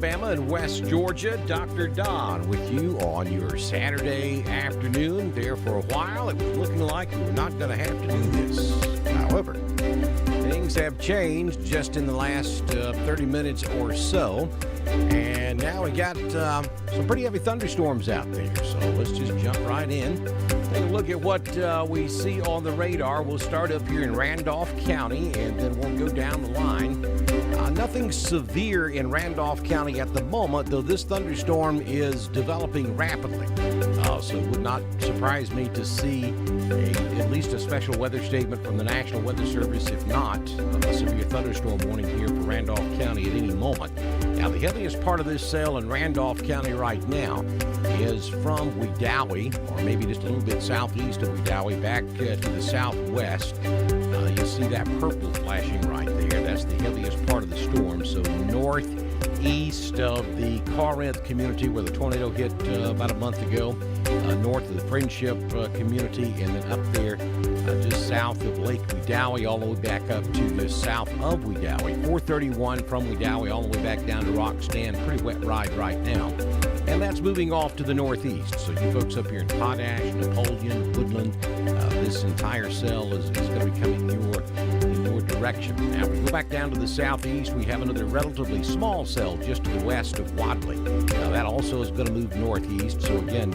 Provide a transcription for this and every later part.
Alabama and West Georgia. Dr. Don with you on your Saturday afternoon. There for a while, it was looking like we were not going to have to do this. However, things have changed just in the last 30 minutes or so. And now we got some pretty heavy thunderstorms out there. So let's just jump right in. Take a look at what we see on the radar. We'll start up here in Randolph County, and then we'll go down the line. Nothing severe in Randolph County at the moment, though this thunderstorm is developing rapidly. So it would not surprise me to see at least a special weather statement from the National Weather Service, if not a severe thunderstorm warning here for Randolph County at any moment. Now, the heaviest part of this cell in Randolph County right now is from Wedowee, or maybe just a little bit southeast of Wedowee, back to the southwest. You see that purple flashing right there. That's the heaviest part of the storm. So northeast of the Corinth community where the tornado hit about a month ago, north of the Friendship community, and then up there just south of Lake Wedowee, all the way back up to the south of Wedowee. 431 from Wedowee all the way back down to Rock Stand. Pretty wet ride right now. And that's moving off to the northeast. So you folks up here in Potash, Napoleon, Woodland, this entire cell is going to be coming in your direction. Now, if we go back down to the southeast, we have another relatively small cell just to the west of Wadley. That also is going to move northeast. So again,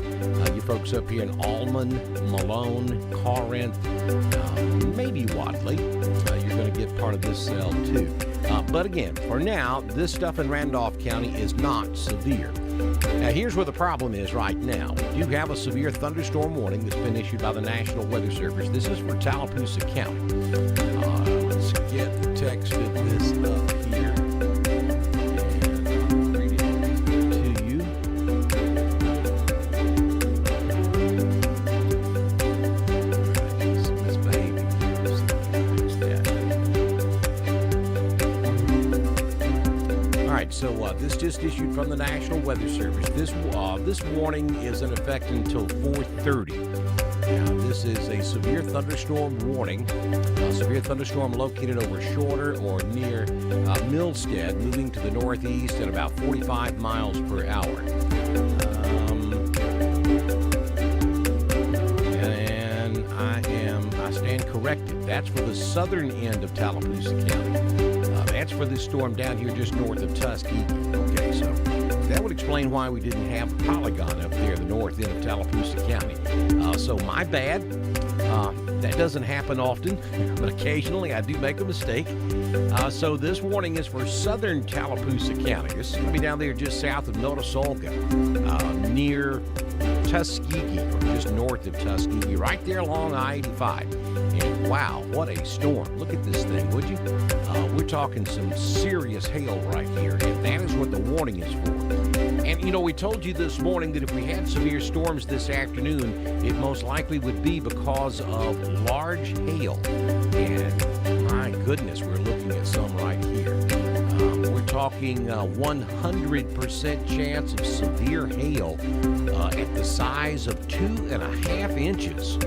you folks up here in Almond, Malone, Corinth, maybe Wadley, you're going to get part of this cell too. But again, for now, this stuff in Randolph County is not severe. Now, here's where the problem is right now. We do have a severe thunderstorm warning that's been issued by the National Weather Service. This is for Tallapoosa County. Let's get the text of this up here. And I'll read it to you. Misbehaving here. Fix that. All right, so this just issued from the National Weather Service. This warning is in effect until 4:30. Now, this is a severe thunderstorm warning. A severe thunderstorm located over Shorter or near Millstead, moving to the northeast at about 45 miles per hour. And I stand corrected. That's for the southern end of Tallapoosa County. That's for this storm down here just north of Tuskegee. Okay, so that would explain why we didn't have a polygon up there, the north end of Tallapoosa County. So my bad. That doesn't happen often, but occasionally I do make a mistake. So this warning is for southern Tallapoosa County. This is going to be down there just south of Notasulga, near Tuskegee, or just north of Tuskegee, right there along I-85. And wow, what a storm. Look at this thing, would you? We're talking some serious hail right here, and that is what the warning is for. And, you know, we told you this morning that if we had severe storms this afternoon, it most likely would be because of large hail. And my goodness, we're looking at some right here. We're talking 100% chance of severe hail at the size of 2.5 inches.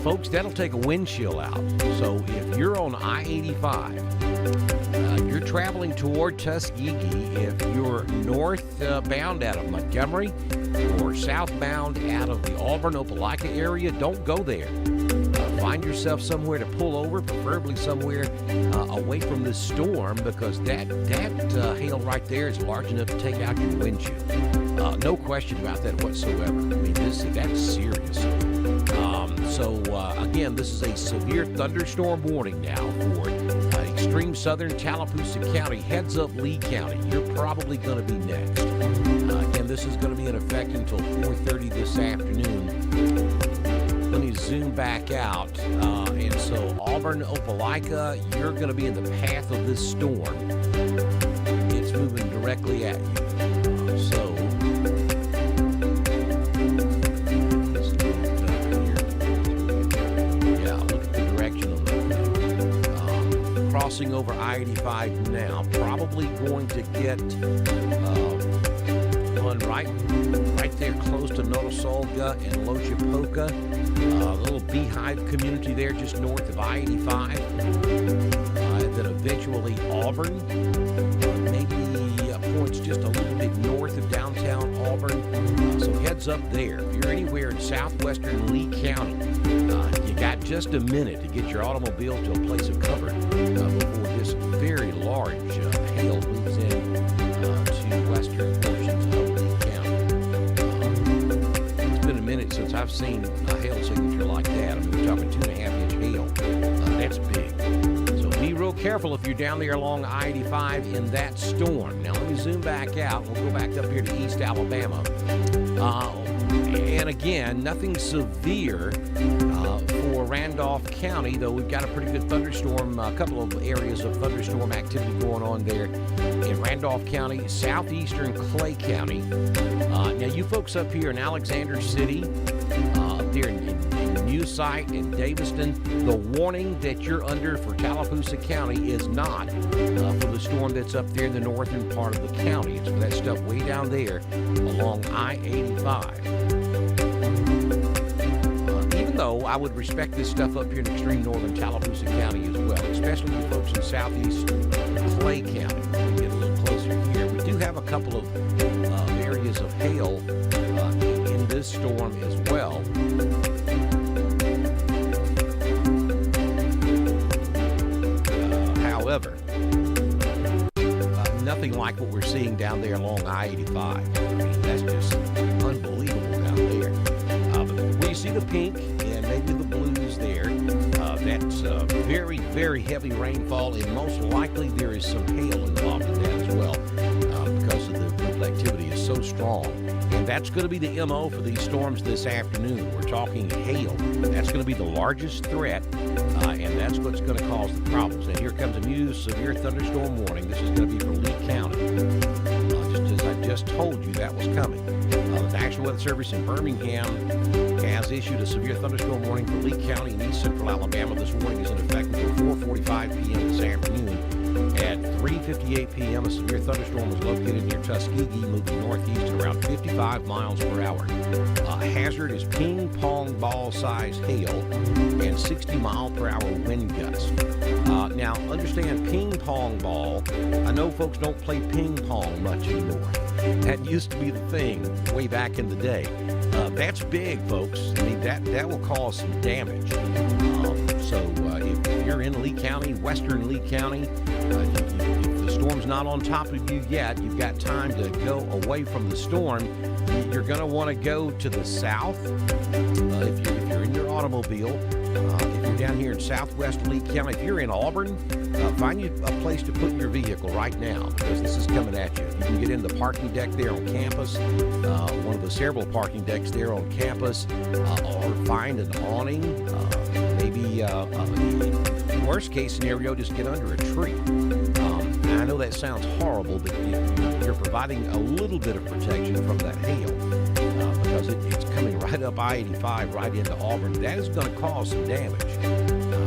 Folks, that'll take a wind chill out. So if you're on I-85, you're traveling toward Tuskegee, if you're northbound out of Montgomery or southbound out of the Auburn-Opelika area, don't go there. Find yourself somewhere to pull over, preferably somewhere away from this storm, because that hail right there is large enough to take out your windshield. No question about that whatsoever. I mean, that's serious. Again, this is a severe thunderstorm warning now for extreme southern Tallapoosa County. Heads up, Lee County. You're probably going to be next. Again, this is going to be in effect until 4:30 this afternoon. Let me zoom back out. And so Auburn, Opelika, you're going to be in the path of this storm. It's moving directly at you. Crossing over I-85 now, probably going to get one right there close to Notasulga and Lochapoka, a little beehive community there just north of I-85, and then eventually Auburn, maybe points just just a little bit north of downtown Auburn. So heads up there. If you're anywhere in southwestern Lee County, you got just a minute to get your automobile to a place of cover before this very large hail moves in to western portions of Lee County. It's been a minute since I've seen a hail signature like that. I mean, we're talking 2.5-inch hail. That's big. So be real careful if you're down there along I-85 in that storm. Now let me zoom back out. We'll go back up here to East Alabama. And again, nothing severe for Randolph County, though we've got a pretty good thunderstorm, a couple of areas of thunderstorm activity going on there in Randolph County, southeastern Clay County. Now, you folks up here in Alexander City, up there in Newsite and Daviston, the warning that you're under for Tallapoosa County is not for the storm that's up there in the northern part of the county. It's for that stuff way down there along I-85. Even though I would respect this stuff up here in extreme northern Tallapoosa County as well, especially you folks in southeast Clay County. Let me get a little closer here. We do have a couple of areas of hail in this storm as well. However, nothing like what we're seeing down there along I-85. I mean, that's just unbelievable down there. But where you see the pink and maybe the blues there, that's very, very heavy rainfall, and most likely there is some hail involved in that as well because of the reflectivity is so strong. And that's going to be the MO for these storms this afternoon. We're talking hail. That's going to be the largest threat, and that's what's going to cause the problems. And here comes a new severe thunderstorm warning. This is going to be for Lee County. Just as I just told you, that was coming. The National Weather Service in Birmingham has issued a severe thunderstorm warning for Lee County and east central Alabama. This warning is in effect until 4:45 p.m. this afternoon. At 3:58 p.m., a severe thunderstorm was located near Tuskegee, moving northeast at around 55 miles per hour. Hazard is ping pong ball size hail and 60 mile per hour wind gust. Now, understand ping pong ball. I know folks don't play ping pong much anymore. That used to be the thing way back in the day. That's big, folks. I mean, that will cause some damage. So if you're in Lee County, western Lee County, if the storm's not on top of you yet, you've got time to go away from the storm. You're going to want to go to the south if you're in your automobile. If you're down here in southwest Lee County, if you're in Auburn, find you a place to put your vehicle right now because this is coming at you. You can get in the parking deck there on campus, one of the several parking decks there on campus, or find an awning. Maybe worst case scenario, just get under a tree. I know that sounds horrible, but you're providing a little bit of protection from that hail because it's coming right up I-85 right into Auburn. That is going to cause some damage.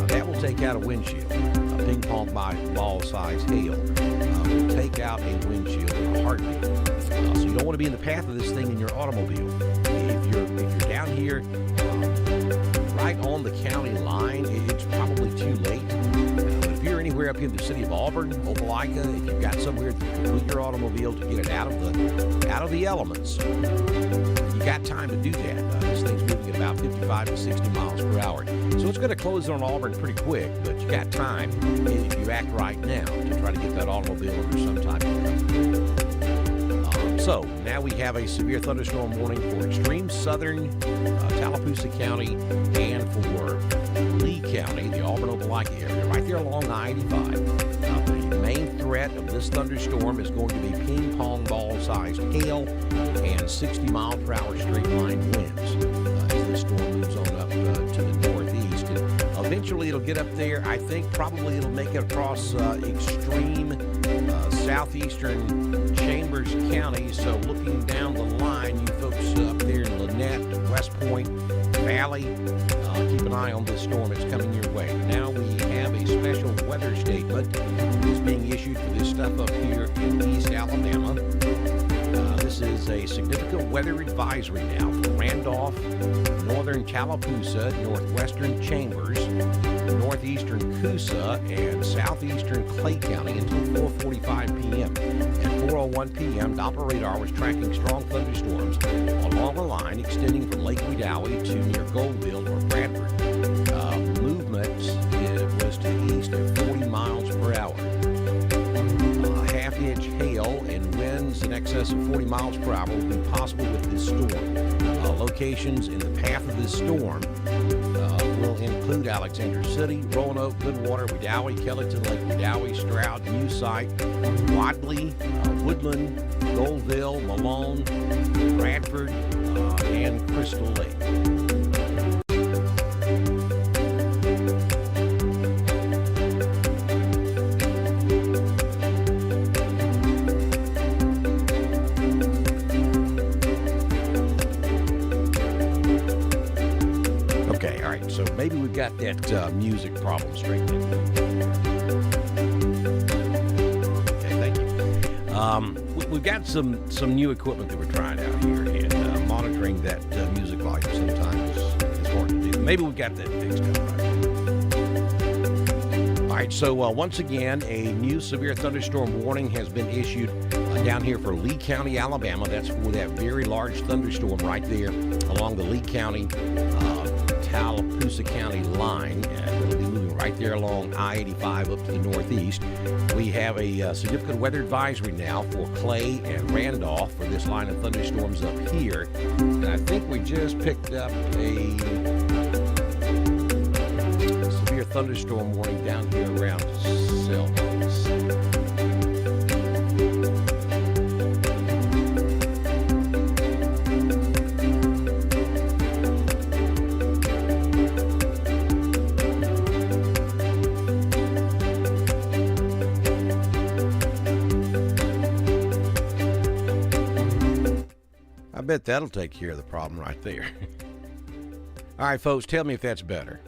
That will take out a windshield. Ping pong ball size hail will take out a windshield in a heartbeat. So you don't want to be in the path of this thing in your automobile. If you're down here right on the county line, it's probably too late. But if you're anywhere up in the city of Auburn, Opelika, if you've got somewhere to put your automobile to get it out of the elements, you got time to do that. This thing's moving at about 55 to 60 miles per hour. So it's going to close on Auburn pretty quick, but you got time if you act right now to try to get that automobile under some type of cover. So now we have a severe thunderstorm warning for extreme southern Tallapoosa County and for Lee County, the Auburn-Opelika area, right there along I-85. The main threat of this thunderstorm is going to be ping pong ball-sized hail and 60 mile per hour straight line winds as this storm moves on up to the northeast. And eventually it'll get up there. I think probably it'll make it across extreme southeastern Chambers County. So looking down the line, you folks up there in Lynette, West Point Valley, keep an eye on this storm. It's coming your way. Now we have a special weather statement that is being issued for this stuff up here in East Alabama. This is a significant weather advisory now for Randolph, northern Tallapoosa, northwestern Chambers, northeastern Coosa, and southeastern Clay County until 4:45 p.m. At 4:01 p.m., Doppler radar was tracking strong thunderstorms along a line extending from Lake Wedowee to near Goldville or Bradford. Movement was to the east at 40 miles per hour. Half-inch hail and winds in excess of 40 miles per hour will be possible with this storm. Locations in the path of this storm will include Alexander City, Roanoke, Goodwater, Wedowee, Kellyton, Lake Wedowee, Stroud, New Site, Wadley, Woodland, Goldville, Malone, Bradford, and Crystal Lake. So maybe we've got that music problem straightened out. Okay, thank you. We've got some new equipment that we're trying out here, and monitoring that music volume sometimes is hard to do. Maybe we've got that fixed out right. All right, so once again, a new severe thunderstorm warning has been issued down here for Lee County, Alabama. That's for that very large thunderstorm right there along the Lee County Tallapoosa County line, and it'll be moving right there along I-85 up to the northeast. We have a significant weather advisory now for Clay and Randolph for this line of thunderstorms up here. And I think we just picked up a severe thunderstorm warning down here around Selma. I bet that'll take care of the problem right there. All right, folks, tell me if that's better.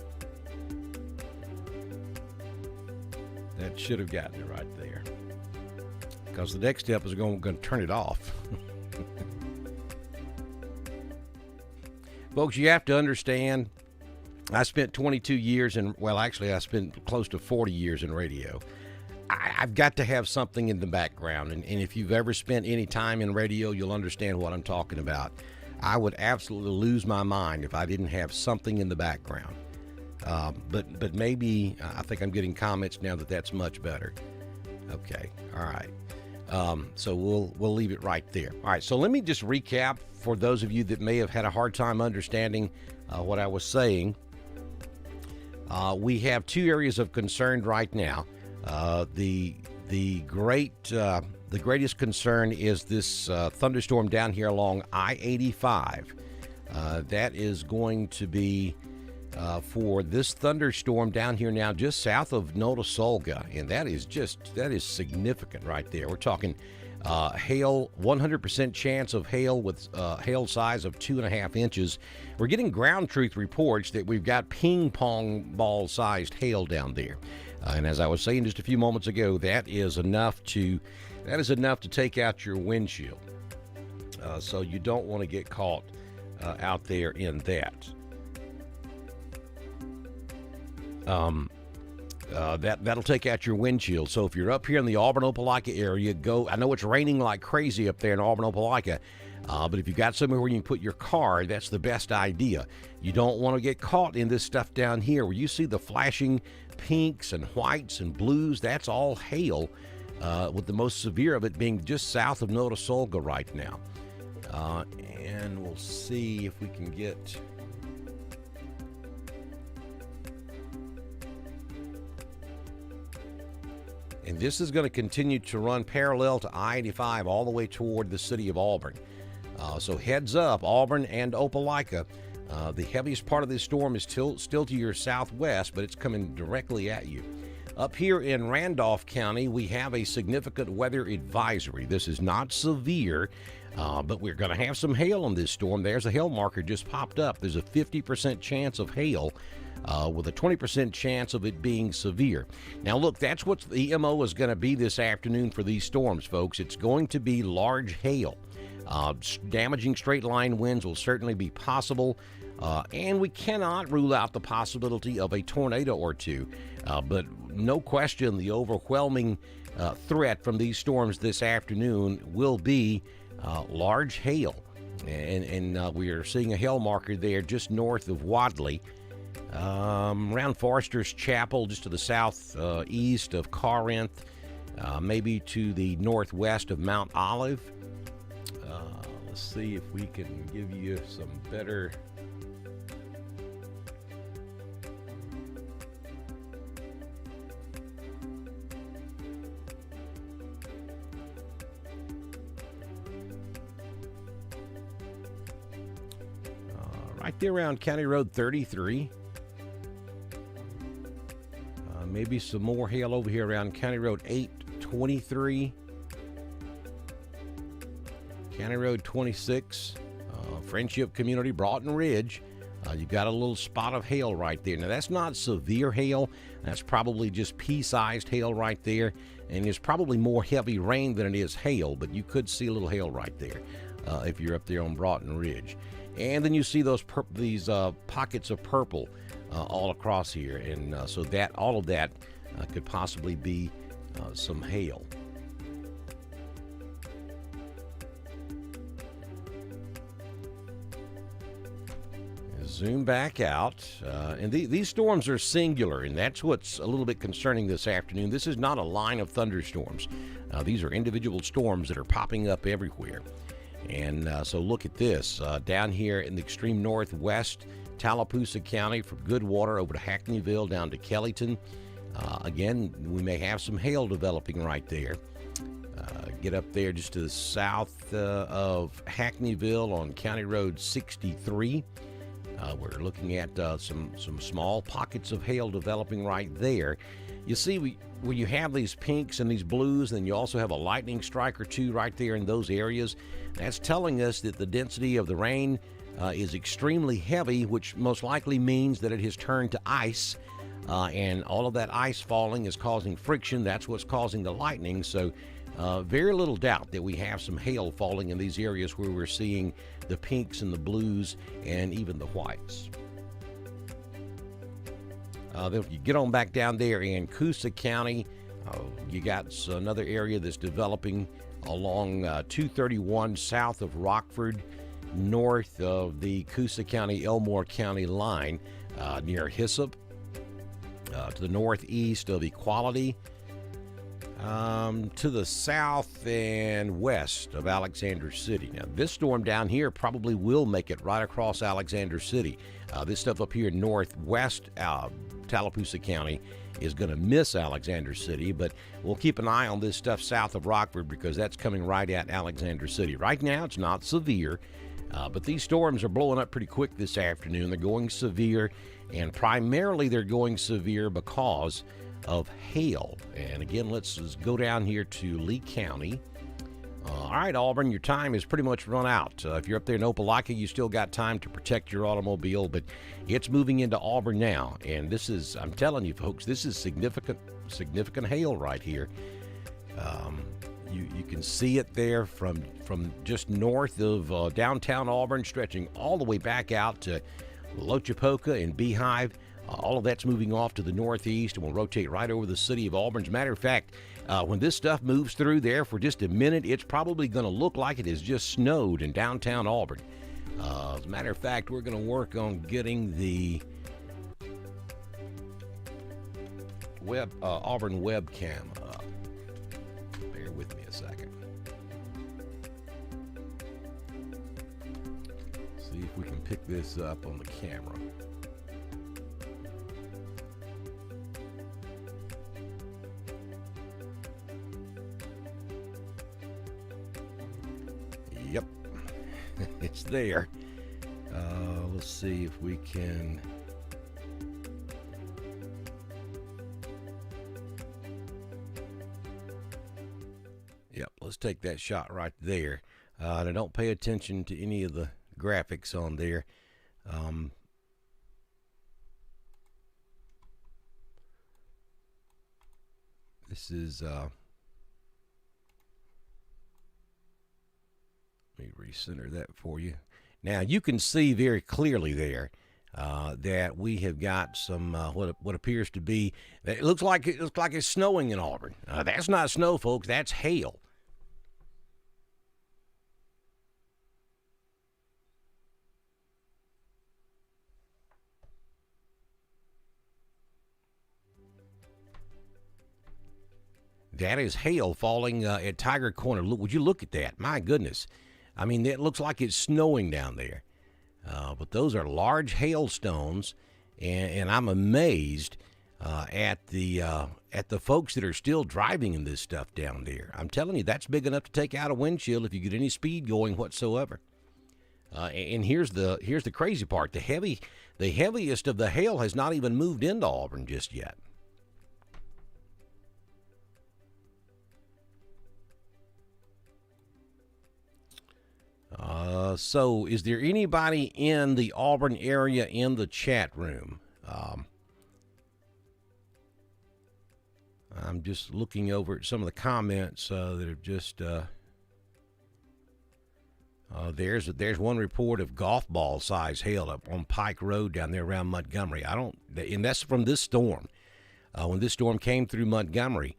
That should have gotten it right there. Because the next step is going to turn it off. Folks, you have to understand, I spent 22 years in, well, actually, I spent close to 40 years in radio. I've got to have something in the background, and if you've ever spent any time in radio, you'll understand what I'm talking about. I would absolutely lose my mind if I didn't have something in the background. But maybe, I think I'm getting comments now that that's much better. Okay, all right. So we'll leave it right there. All right, so let me just recap for those of you that may have had a hard time understanding what I was saying. We have two areas of concern right now. The greatest concern is this thunderstorm down here along I-85. That is going to be for this thunderstorm down here now just south of Notasulga, and that is significant right there. We're talking hail, 100% chance of hail with hail size of 2.5 inches. We're getting ground truth reports that we've got ping pong ball sized hail down there. And as I was saying just a few moments ago, that is enough to take out your windshield. So you don't want to get caught out there in that. That'll take out your windshield. So if you're up here in the Auburn-Opelika area, go. I know it's raining like crazy up there in Auburn-Opelika, but if you've got somewhere where you can put your car, that's the best idea. You don't want to get caught in this stuff down here where you see the flashing pinks and whites and blues. That's all hail, with the most severe of it being just south of Notasulga right now. And we'll see if we can get... And this is going to continue to run parallel to I-85 all the way toward the city of Auburn. So heads up, Auburn and Opelika. The heaviest part of this storm is still to your southwest, but it's coming directly at you. Up here in Randolph County, we have a significant weather advisory. This is not severe, but we're going to have some hail on this storm. There's a hail marker just popped up. There's a 50% chance of hail, with a 20% chance of it being severe. Now, look, that's what the MO is going to be this afternoon for these storms, folks. It's going to be large hail. Damaging straight line winds will certainly be possible. And we cannot rule out the possibility of a tornado or two. But no question, the overwhelming threat from these storms this afternoon will be large hail. And we are seeing a hail marker there just north of Wadley, around Forester's Chapel, just to the southeast of Corinth, maybe to the northwest of Mount Olive. Let's see if we can give you some better. Right there around County Road 33. Maybe some more hail over here around County Road 823. County Road 26. Friendship Community, Broughton Ridge. You've got a little spot of hail right there. Now, that's not severe hail. That's probably just pea-sized hail right there. And it's probably more heavy rain than it is hail, but you could see a little hail right there if you're up there on Broughton Ridge. And then you see these pockets of purple all across here, and so that all of that could possibly be some hail. Zoom back out, and these storms are singular, and that's what's a little bit concerning this afternoon. This is not a line of thunderstorms. These are individual storms that are popping up everywhere. And so look at this, down here in the extreme northwest, Tallapoosa County, from Goodwater over to Hackneyville down to Kellyton. Again, we may have some hail developing right there. Get up there just to the south of Hackneyville on County Road 63. We're looking at some small pockets of hail developing right there. You see, when you have these pinks and these blues, then you also have a lightning strike or two right there in those areas. That's telling us that the density of the rain is extremely heavy, which most likely means that it has turned to ice. And all of that ice falling is causing friction. That's what's causing the lightning. So very little doubt that we have some hail falling in these areas where we're seeing the pinks and the blues and even the whites. Then if you get on back down there in Coosa County, you got another area that's developing along 231 south of Rockford, north of the Coosa County-Elmore County line, near Hyssop, to the northeast of Equality, to the south and west of Alexander City. Now, this storm down here probably will make it right across Alexander City. This stuff up here northwest Tallapoosa County is going to miss Alexander City, but we'll keep an eye on this stuff south of Rockford because that's coming right at Alexander City. Right now, it's not severe, but these storms are blowing up pretty quick this afternoon. They're going severe, and primarily they're going severe because of hail. And again, let's go down here to Lee County. All right, Auburn, your time is pretty much run out. If you're up there in Opelika, you still got time to protect your automobile, but it's moving into Auburn now. And this is, I'm telling you, folks, this is significant hail right here. You can see it there from just north of downtown Auburn, stretching all the way back out to Lochapoka and Beehive. All of that's moving off to the northeast and will rotate right over the city of Auburn. As a matter of fact, when this stuff moves through there for just a minute, it's probably going to look like it has just snowed in downtown Auburn. As a matter of fact, we're going to work on getting the Auburn webcam up. Bear with me a second. See if we can pick this up on the camera. Yep, it's there. Let's see if we can. Yep, let's take that shot right there. Now don't pay attention to any of the graphics on there. This is let me recenter that for you. Now you can see very clearly there that we have got some what appears to be. It looks like it's snowing in Auburn. That's not snow, folks. That's hail. That is hail falling at Tiger Corner. Look, would you look at that? My goodness. I mean, it looks like it's snowing down there. But those are large hailstones, and I'm amazed at the folks that are still driving in this stuff down there. I'm telling you, that's big enough to take out a windshield if you get any speed going whatsoever. And here's the crazy part: the heaviest of the hail has not even moved into Auburn just yet. So is there anybody in the Auburn area in the chat room? I'm just looking over at some of the comments that have just. There's one report of golf ball size hail up on Pike Road down there around Montgomery. And that's from this storm. When this storm came through Montgomery,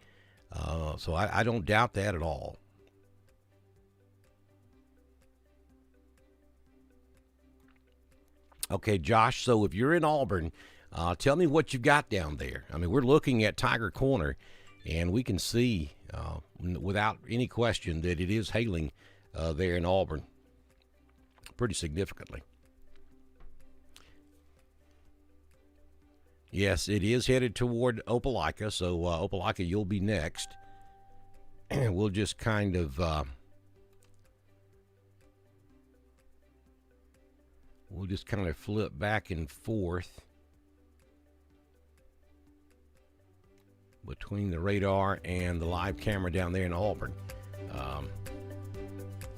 so I don't doubt that at all. Okay, Josh, so if you're in Auburn, tell me what you've got down there. I mean, we're looking at Tiger Corner, and we can see without any question that it is hailing there in Auburn pretty significantly. Yes, it is headed toward Opelika, so Opelika, you'll be next. We'll just kind of... We'll just kind of flip back and forth between the radar and the live camera down there in Auburn.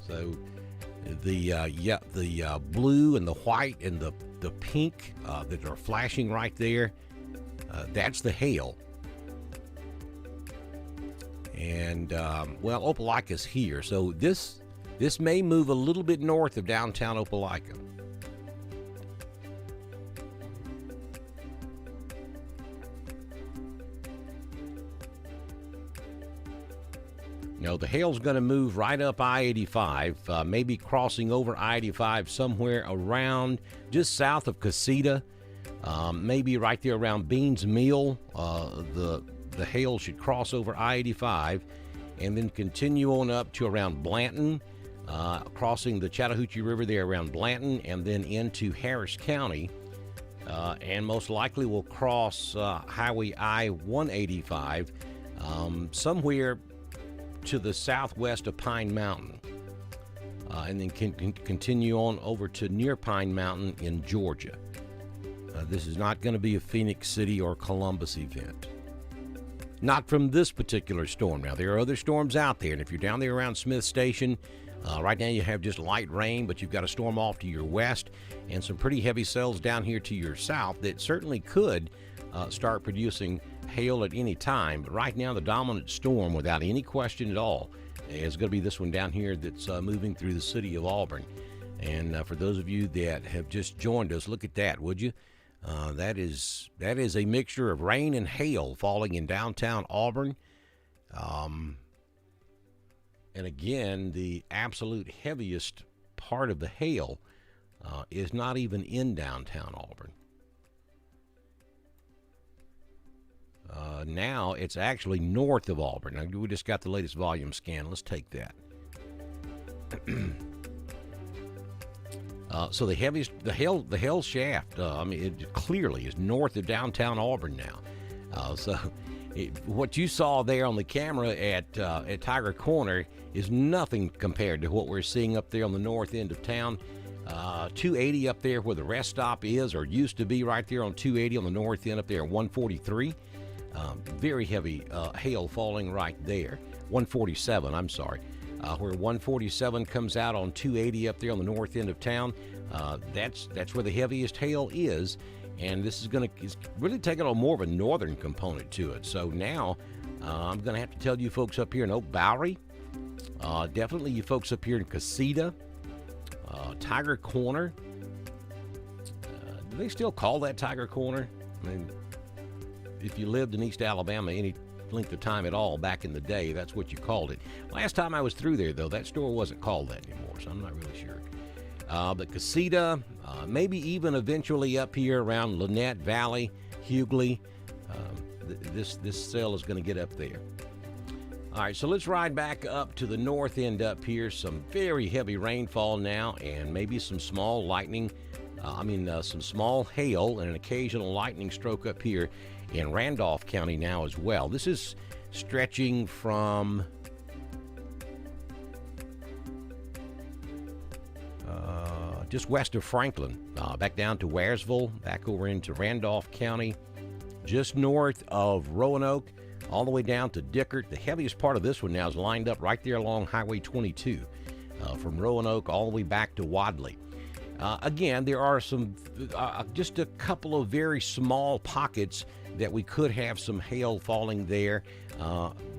So the blue and the white and the pink that are flashing right there, that's the hail. And well, Opelika's here, so this may move a little bit north of downtown Opelika. No, the hail's going to move right up I-85, maybe crossing over I-85 somewhere around just south of Casita, maybe right there around Beans Mill. The hail should cross over I-85 and then continue on up to around Blanton, crossing the Chattahoochee River there around Blanton, and then into Harris County, and most likely will cross Highway I-185 somewhere to the southwest of Pine Mountain, and then can continue on over to near Pine Mountain in Georgia. This is not going to be a Phoenix City or Columbus event. Not from this particular storm. Now, there are other storms out there, and if you're down there around Smith Station, right now you have just light rain, but you've got a storm off to your west and some pretty heavy cells down here to your south that certainly could start producing hail at any time. But right now, the dominant storm, without any question at all, is going to be this one down here that's moving through the city of Auburn. And for those of you that have just joined us, look at that, would you? That is a mixture of rain and hail falling in downtown Auburn. And again, the absolute heaviest part of the hail is not even in downtown Auburn. Now it's actually north of Auburn. Now, we just got the latest volume scan. Let's take that. So the hail shaft, it clearly is north of downtown Auburn now. What you saw there on the camera at Tiger Corner is nothing compared to what we're seeing up there on the north end of town. 280 up there where the rest stop is, or used to be, right there on 280 on the north end up there at 143. Very heavy hail falling right there. 147, I'm sorry. Where 147 comes out on 280 up there on the north end of town. That's where the heaviest hail is, and this is really taking on more of a northern component to it. So now I'm going to have to tell you folks up here in Oak Bowery, definitely you folks up here in Casita, Tiger Corner. Do they still call that Tiger Corner? I mean, if you lived in East Alabama any length of time at all back in the day, that's what you called it. Last time I was through there, though, that store wasn't called that anymore, so I'm not really sure. But Casita, maybe even eventually up here around Lynette Valley, Hughley, this sale is going to get up there. All right, so let's ride back up to the north end up here. Some very heavy rainfall now and maybe some small lightning. Some small hail and an occasional lightning stroke up here in Randolph County now as well. This is stretching from just west of Franklin, back down to Waresville, back over into Randolph County, just north of Roanoke, all the way down to Dickert. The heaviest part of this one now is lined up right there along Highway 22, from Roanoke all the way back to Wadley. Again, there are some, just a couple of very small pockets that we could have some hail falling there.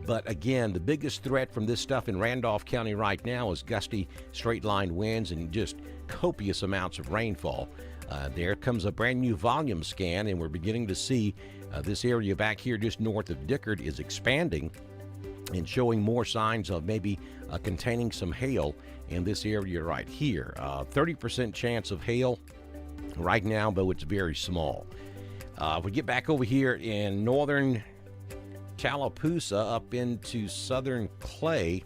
But again, the biggest threat from this stuff in Randolph County right now is gusty straight-line winds and just copious amounts of rainfall. There comes a brand new volume scan, and we're beginning to see this area back here just north of Dickert is expanding and showing more signs of maybe containing some hail in this area right here. 30% chance of hail right now, though it's very small. If we get back over here in northern Tallapoosa up into southern Clay,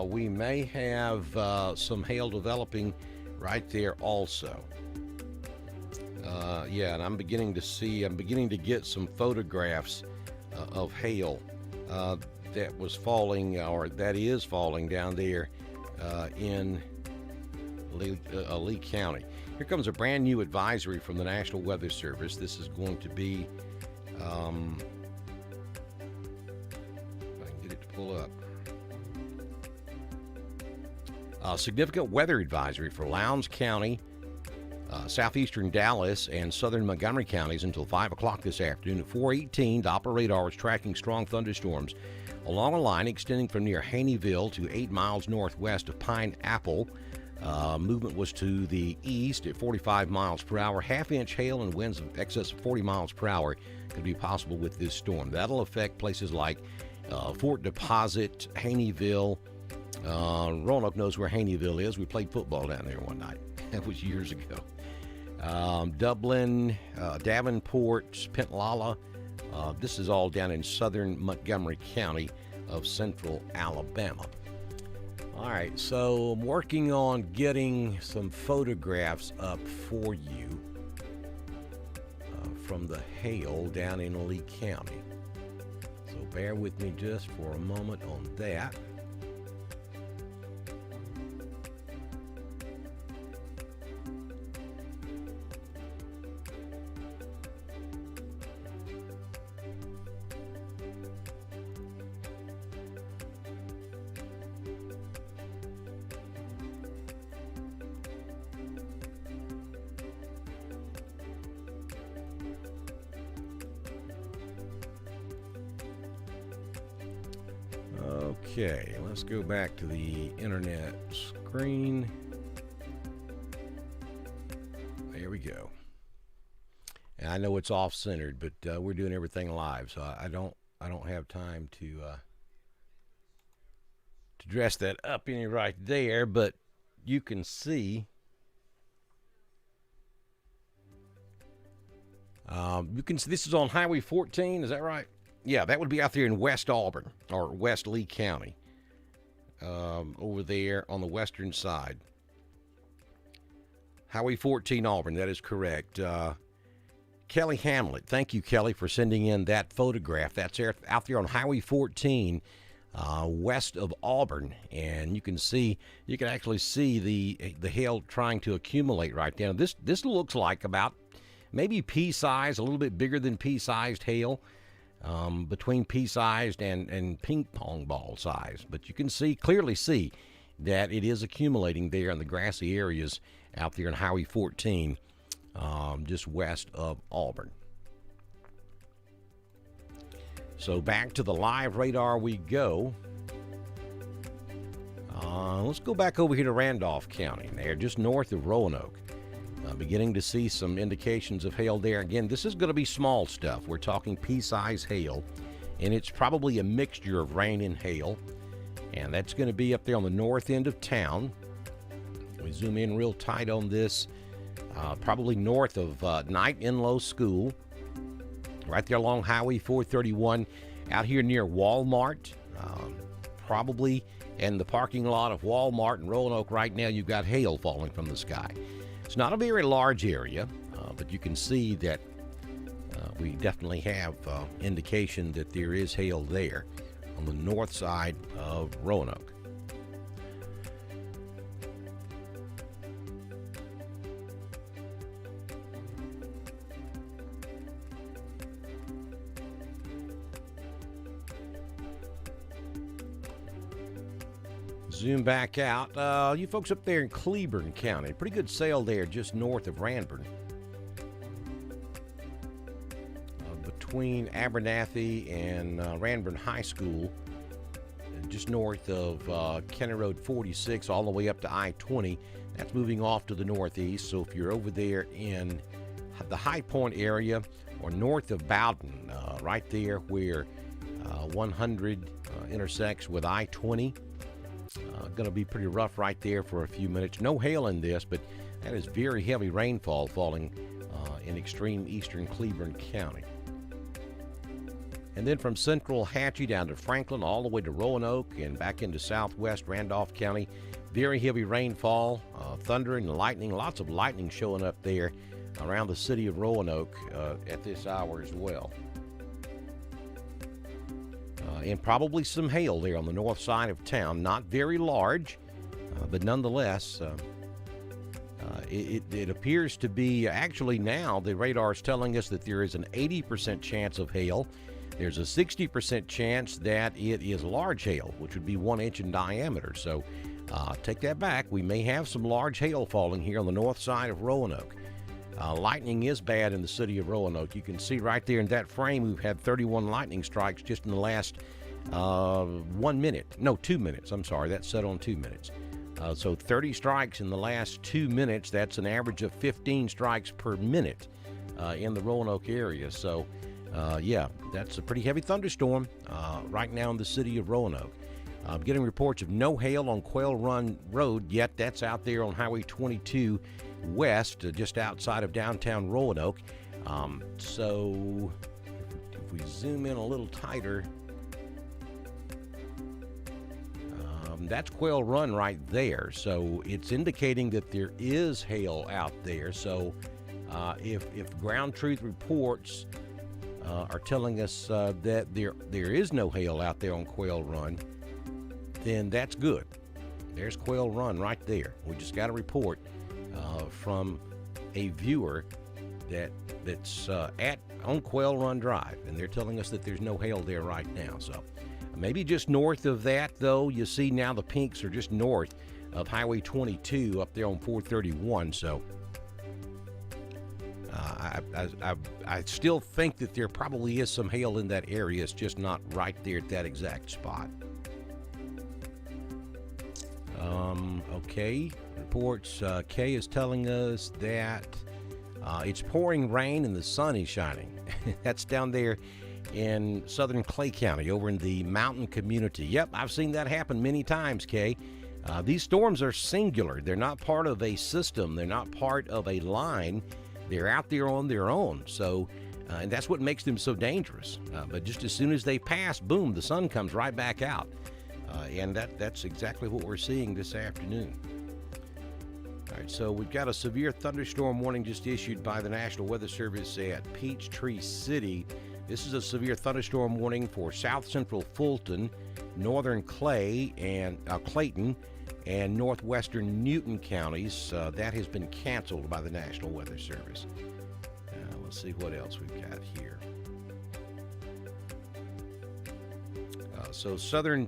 we may have some hail developing right there also. And I'm beginning to get some photographs of hail that was falling, or that is falling down there in Lee County. Here comes a brand new advisory from the National Weather Service. This is going to be, if I can get it to pull up. Significant weather advisory for Lowndes County, southeastern Dallas, and southern Montgomery counties until 5 o'clock this afternoon. At 4:18, Doppler radar is tracking strong thunderstorms along a line extending from near Haneyville to 8 miles northwest of Pine Apple. Movement was to the east at 45 miles per hour. Half-inch hail and winds of excess of 40 miles per hour could be possible with this storm. That'll affect places like Fort Deposit, Haneyville. Roanoke knows where Haneyville is. We played football down there one night. That was years ago. Dublin, Davenport, Pentlala. This is all down in southern Montgomery County of central Alabama. All right, so I'm working on getting some photographs up for you from the hail down in Lee County. So bear with me just for a moment on that. Okay, let's go back to the internet screen. There we go. And I know it's off-centered, but we're doing everything live, so I don't have time to dress that up any right there. But you can see. This is on Highway 14. Is that right? Yeah, that would be out there in West Auburn, or West Lee County, over there on the western side. Highway 14 Auburn, that is correct. Kelly Hamlet, thank you, Kelly, for sending in that photograph. That's out there on Highway 14, west of Auburn, and you can actually see the hail trying to accumulate right now. This looks like about maybe pea-sized, a little bit bigger than pea-sized hail. Between pea-sized and ping pong ball size, but you can clearly see that it is accumulating there in the grassy areas out there in Highway 14, just west of Auburn. So back to the live radar we go. Let's go back over here to Randolph County. There, just north of Roanoke. Beginning to see some indications of hail there. Again, this is going to be small stuff. We're talking pea-size hail, and it's probably a mixture of rain and hail. And that's going to be up there on the north end of town. We zoom in real tight on this. Probably north of Knight Inlow School. Right there along Highway 431. Out here near Walmart. Probably in the parking lot of Walmart in Roanoke right now, you've got hail falling from the sky. It's not a very large area, but you can see that we definitely have indication that there is hail there on the north side of Roanoke. Zoom back out. You folks up there in Cleburne County, pretty good sale there just north of Ranburne. Between Abernathy and Ranburne High School, just north of County Road 46 all the way up to I-20. That's moving off to the northeast. So if you're over there in the High Point area or north of Bowden, right there where 100 intersects with I-20, going to be pretty rough right there for a few minutes. No hail in this, but that is very heavy rainfall falling in extreme eastern Cleburne County. And then from central Hatchie down to Franklin, all the way to Roanoke and back into southwest Randolph County, very heavy rainfall, thunder and lightning, lots of lightning showing up there around the city of Roanoke at this hour as well. And probably some hail there on the north side of town. Not very large, but nonetheless, it appears to be, actually now the radar is telling us that there is an 80% chance of hail. There's a 60% chance that it is large hail, which would be 1 inch in diameter. So take that back. We may have some large hail falling here on the north side of Roanoke. Lightning is bad in the city of Roanoke. You can see right there in that frame, we've had 31 lightning strikes just in the last 1 minute. No, 2 minutes. I'm sorry. That's set on 2 minutes. So 30 strikes in the last 2 minutes. That's an average of 15 strikes per minute in the Roanoke area. So, yeah, that's a pretty heavy thunderstorm right now in the city of Roanoke. I'm getting reports of no hail on Quail Run Road yet. That's out there on Highway 22 west, just outside of downtown Roanoke. So if we zoom in a little tighter, that's Quail Run right there. So it's indicating that there is hail out there. So if ground truth reports are telling us that there is no hail out there on Quail Run, then that's good. There's Quail Run right there. We just got a report from a viewer that's on Quail Run Drive, and they're telling us that there's no hail there right now. So maybe just north of that, though, you see now the pinks are just north of Highway 22 up there on 431. So I still think that there probably is some hail in that area. It's just not right there at that exact spot. Okay, reports, Kay is telling us that it's pouring rain and the sun is shining. That's down there in southern Clay County over in the mountain community. Yep, I've seen that happen many times, Kay. These storms are singular. They're not part of a system. They're not part of a line. They're out there on their own. So, and that's what makes them so dangerous. But just as soon as they pass, boom, the sun comes right back out. And that's exactly what we're seeing this afternoon. All right, so we've got a severe thunderstorm warning just issued by the National Weather Service at Peachtree City. This is a severe thunderstorm warning for south central Fulton, northern Clay and Clayton, and northwestern Newton counties. That has been canceled by the National Weather Service. Let's see what else we've got here. So southern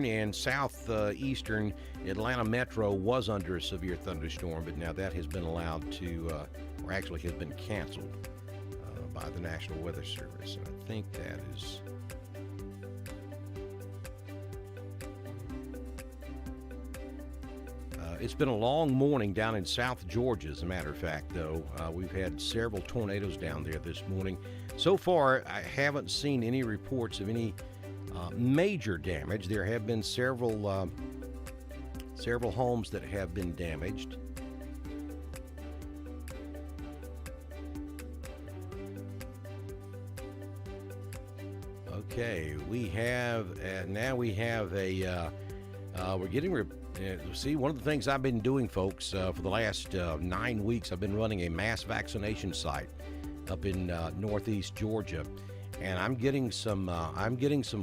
and southeastern Atlanta Metro was under a severe thunderstorm, but now that has been allowed to, or actually has been canceled by the National Weather Service. And I think that is been a long morning down in South Georgia, as a matter of fact, though. We've had several tornadoes down there this morning. So far, I haven't seen any reports of any major damage. There have been several homes that have been damaged. Okay, we have now we have a we're getting see, one of the things I've been doing, folks, for the last 9 weeks, I've been running a mass vaccination site up in northeast Georgia, and I'm getting some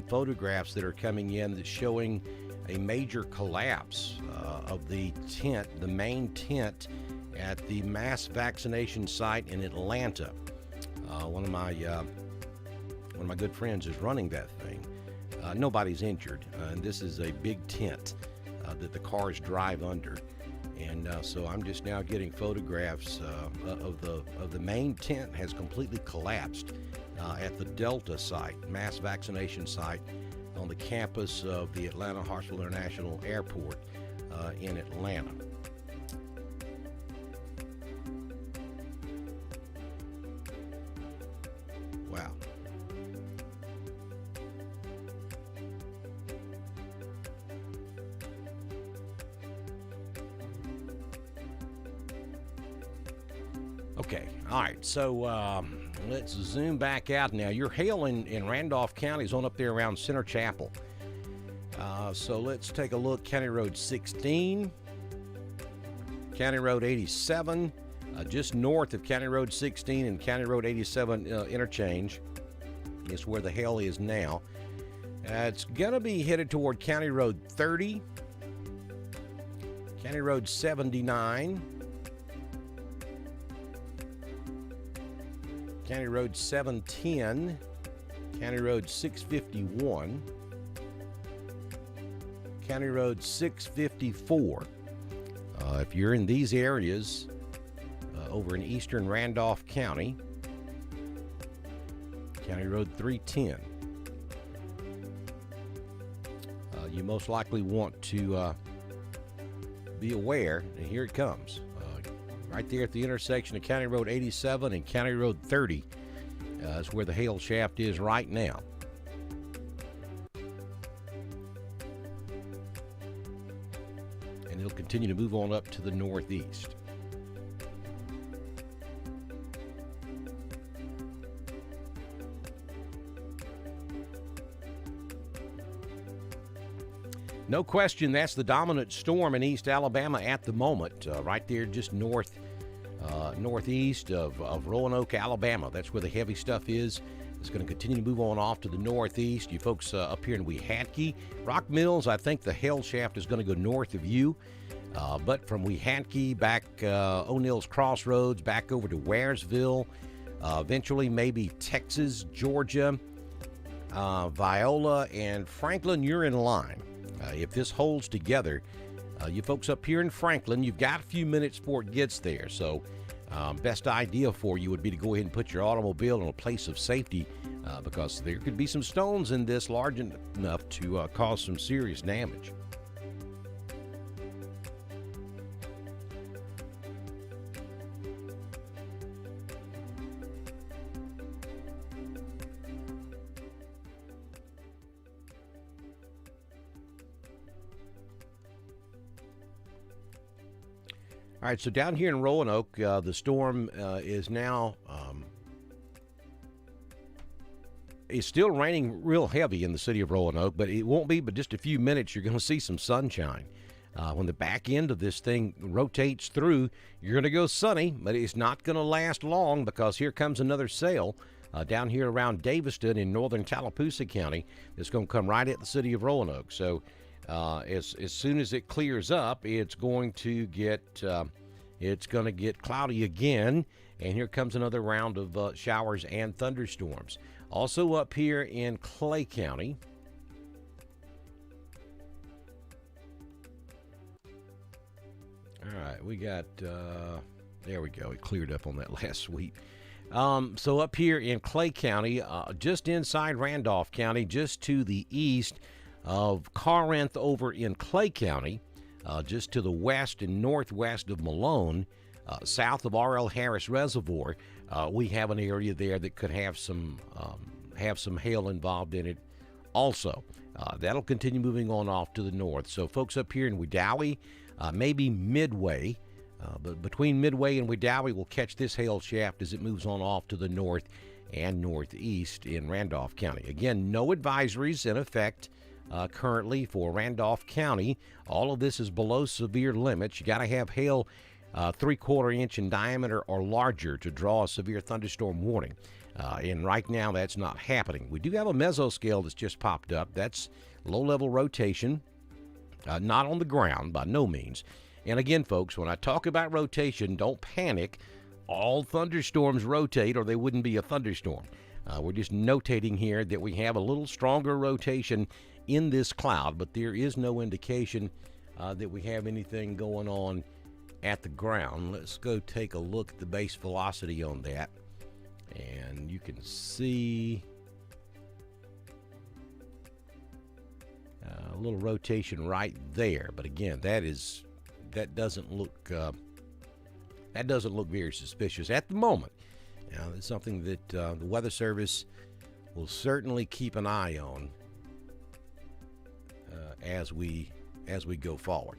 photographs that are coming in that's showing a major collapse of the tent, the main tent at the mass vaccination site in Atlanta. One of my good friends is running that thing. Nobody's injured, and this is a big tent that the cars drive under, and so I'm just now getting photographs of the main tent has completely collapsed at the Delta site, mass vaccination site on the campus of the Atlanta Hartsfield International Airport in Atlanta. Wow. Okay, all right, so let's zoom back out now. Your hail in Randolph County is on up there around Center Chapel. So let's take a look. County Road 16, County Road 87, just north of County Road 16 and County Road 87 interchange is where the hail is now. It's going to be headed toward County Road 30, County Road 79, County Road 710, County Road 651, County Road 654. If you're in these areas over in eastern Randolph County, County Road 310, you most likely want to be aware, and here it comes. Right there at the intersection of County Road 87 and County Road 30 is where the hail shaft is right now. And it'll continue to move on up to the northeast. No question, that's the dominant storm in East Alabama at the moment, right there just northeast of Roanoke, Alabama. That's where the heavy stuff is. It's going to continue to move on off to the northeast. You folks up here in Weehawkee, Rock Mills, I think the hail shaft is going to go north of you. But from Weehawkee back O'Neill's Crossroads, back over to Waresville, eventually maybe Texas, Georgia, Viola, and Franklin, you're in line. If this holds together, you folks up here in Franklin, you've got a few minutes before it gets there. So best idea for you would be to go ahead and put your automobile in a place of safety because there could be some stones in this large enough to cause some serious damage. All right, so down here in Roanoke, the storm is now, it's still raining real heavy in the city of Roanoke, but it won't be but just a few minutes. You're going to see some sunshine. When the back end of this thing rotates through, you're going to go sunny, but it's not going to last long because here comes another sail down here around Daviston in northern Tallapoosa County. It's going to come right at the city of Roanoke. So as soon as it clears up, it's going to get cloudy again, and here comes another round of showers and thunderstorms. Also up here in Clay County, all right, we got there we go. It cleared up on that last sweep. So up here in Clay County, just inside Randolph County, just to the east of Corinth over in Clay County, just to the west and northwest of Malone, south of R.L. Harris Reservoir. We have an area there that could have some hail involved in it also. That'll continue moving on off to the north. So folks up here in Wedowee, maybe Midway, but between Midway and Wedowee, we'll catch this hail shaft as it moves on off to the north and northeast in Randolph County. Again, no advisories in effect currently for Randolph County. All of this is below severe limits. You got to have hail 3/4 inch in diameter or larger to draw a severe thunderstorm warning. And right now, that's not happening. We do have a mesoscale that's just popped up. That's low-level rotation, not on the ground by no means. And again, folks, when I talk about rotation, don't panic. All thunderstorms rotate or they wouldn't be a thunderstorm. We're just notating here that we have a little stronger rotation in this cloud, but there is no indication that we have anything going on at the ground. Let's go take a look at the base velocity on that. And you can see a little rotation right there. But again, that doesn't look very suspicious at the moment. Now, it's something that the Weather Service will certainly keep an eye on as we go forward.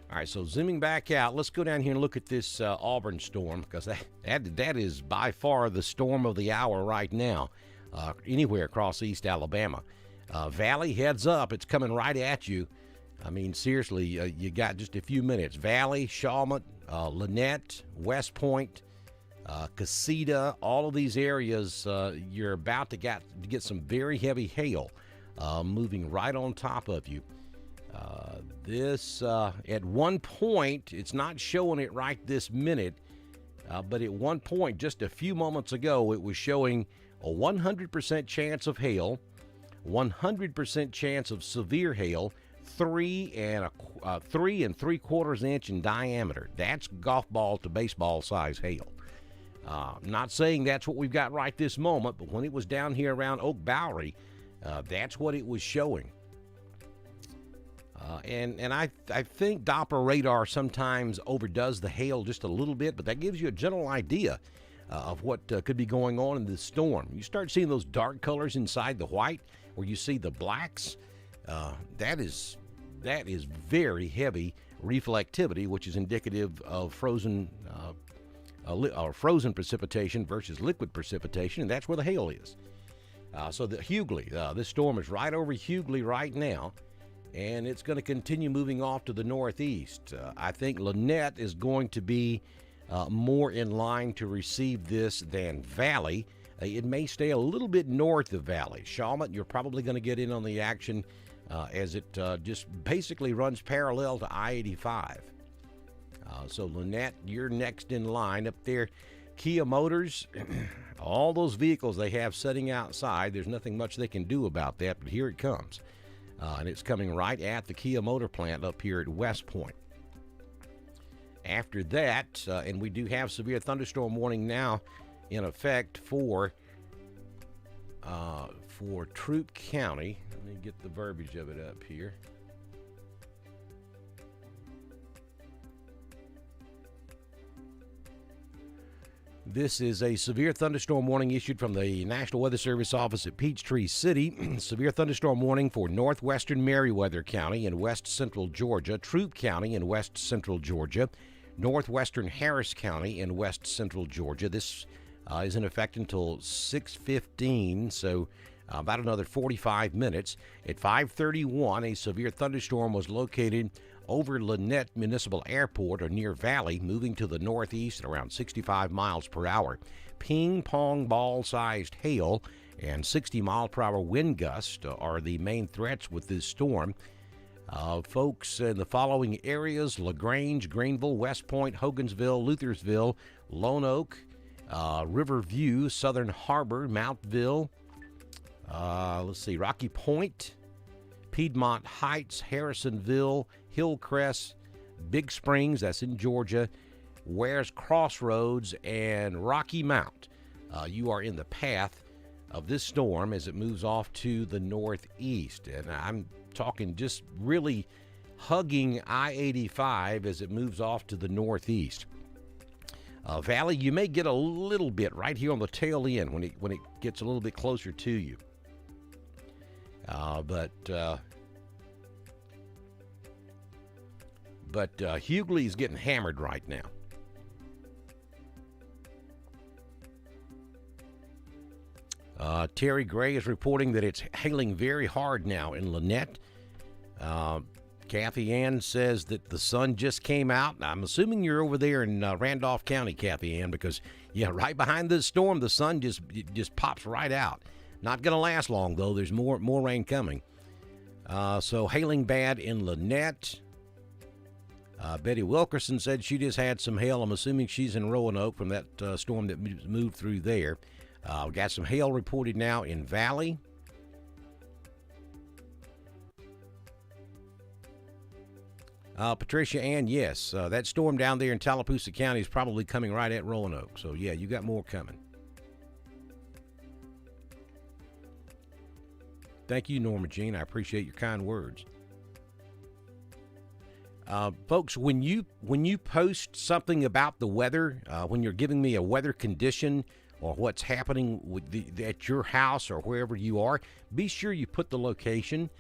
All right, so zooming back out, let's go down here and look at this Auburn storm, because that is by far the storm of the hour right now, anywhere across East Alabama. Valley, heads up, it's coming right at you. I mean, seriously, you got just a few minutes. Valley, Shawmut, Lynette, West Point, Casita, all of these areas, you're about to get some very heavy hail moving right on top of you. This, at one point, it's not showing it right this minute, but at one point, just a few moments ago, it was showing a 100% chance of hail, 100% chance of severe hail, 3 3/4 inch in diameter. That's golf ball to baseball size hail. Not saying that's what we've got right this moment, but when it was down here around Oak Bowery, that's what it was showing. And I think Doppler radar sometimes overdoes the hail just a little bit, but that gives you a general idea of what could be going on in this storm. You start seeing those dark colors inside the white, where you see the blacks. That is very heavy reflectivity, which is indicative of frozen precipitation versus liquid precipitation, and that's where the hail is. So the Hughley, this storm is right over Hughley right now, and it's going to continue moving off to the northeast. I think Lynette is going to be more in line to receive this than Valley. It may stay a little bit north of Valley. Shawmut, you're probably going to get in on the action as it just basically runs parallel to I-85. So Lynette, you're next in line up there. Kia Motors, all those vehicles they have sitting outside, there's nothing much they can do about that, but here it comes. And it's coming right at the Kia Motor plant up here at West Point. After that, and we do have severe thunderstorm warning now in effect for Troup County. Let me get the verbiage of it up here. This is a severe thunderstorm warning issued from the National Weather Service office at Peachtree City. Severe thunderstorm warning for northwestern Meriwether County and west central Georgia, Troup County and west central Georgia, northwestern Harris County and west central Georgia. This is in effect until 6:15, so about another 45 minutes. At 5:31, a severe thunderstorm was located over Lynette Municipal Airport or near Valley, moving to the northeast at around 65 miles per hour. Ping-pong ball-sized hail and 60-mile-per-hour wind gusts are the main threats with this storm. Folks in the following areas: LaGrange, Greenville, West Point, Hogansville, Luthersville, Lone Oak, Riverview, Southern Harbor, Mountville, Rocky Point, Piedmont Heights, Harrisonville, Hillcrest, Big Springs, that's in Georgia, Ware's Crossroads, and Rocky Mount. You are in the path of this storm as it moves off to the northeast. And I'm talking just really hugging I-85 as it moves off to the northeast. Valley, you may get a little bit right here on the tail end when it gets a little bit closer to you. But Hughley is getting hammered right now. Terry Gray is reporting that it's hailing very hard now in Lynette. Kathy Ann says that the sun just came out. I'm assuming you're over there in Randolph County, Kathy Ann, because, yeah, right behind the storm, the sun just pops right out. Not going to last long, though. There's more rain coming. So hailing bad in Lynette. Betty Wilkerson said she just had some hail. I'm assuming she's in Roanoke from that storm that moved through there. We got some hail reported now in Valley. Patricia Ann, yes, that storm down there in Tallapoosa County is probably coming right at Roanoke. So, yeah, you got more coming. Thank you, Norma Jean. I appreciate your kind words. Folks, when you post something about the weather, when you're giving me a weather condition or what's happening at your house or wherever you are, be sure you put the location.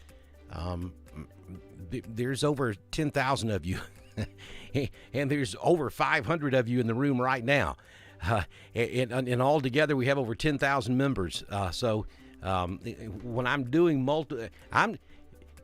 There's over 10,000 of you, and there's over 500 of you in the room right now. And all together, we have over 10,000 members. So when I'm doing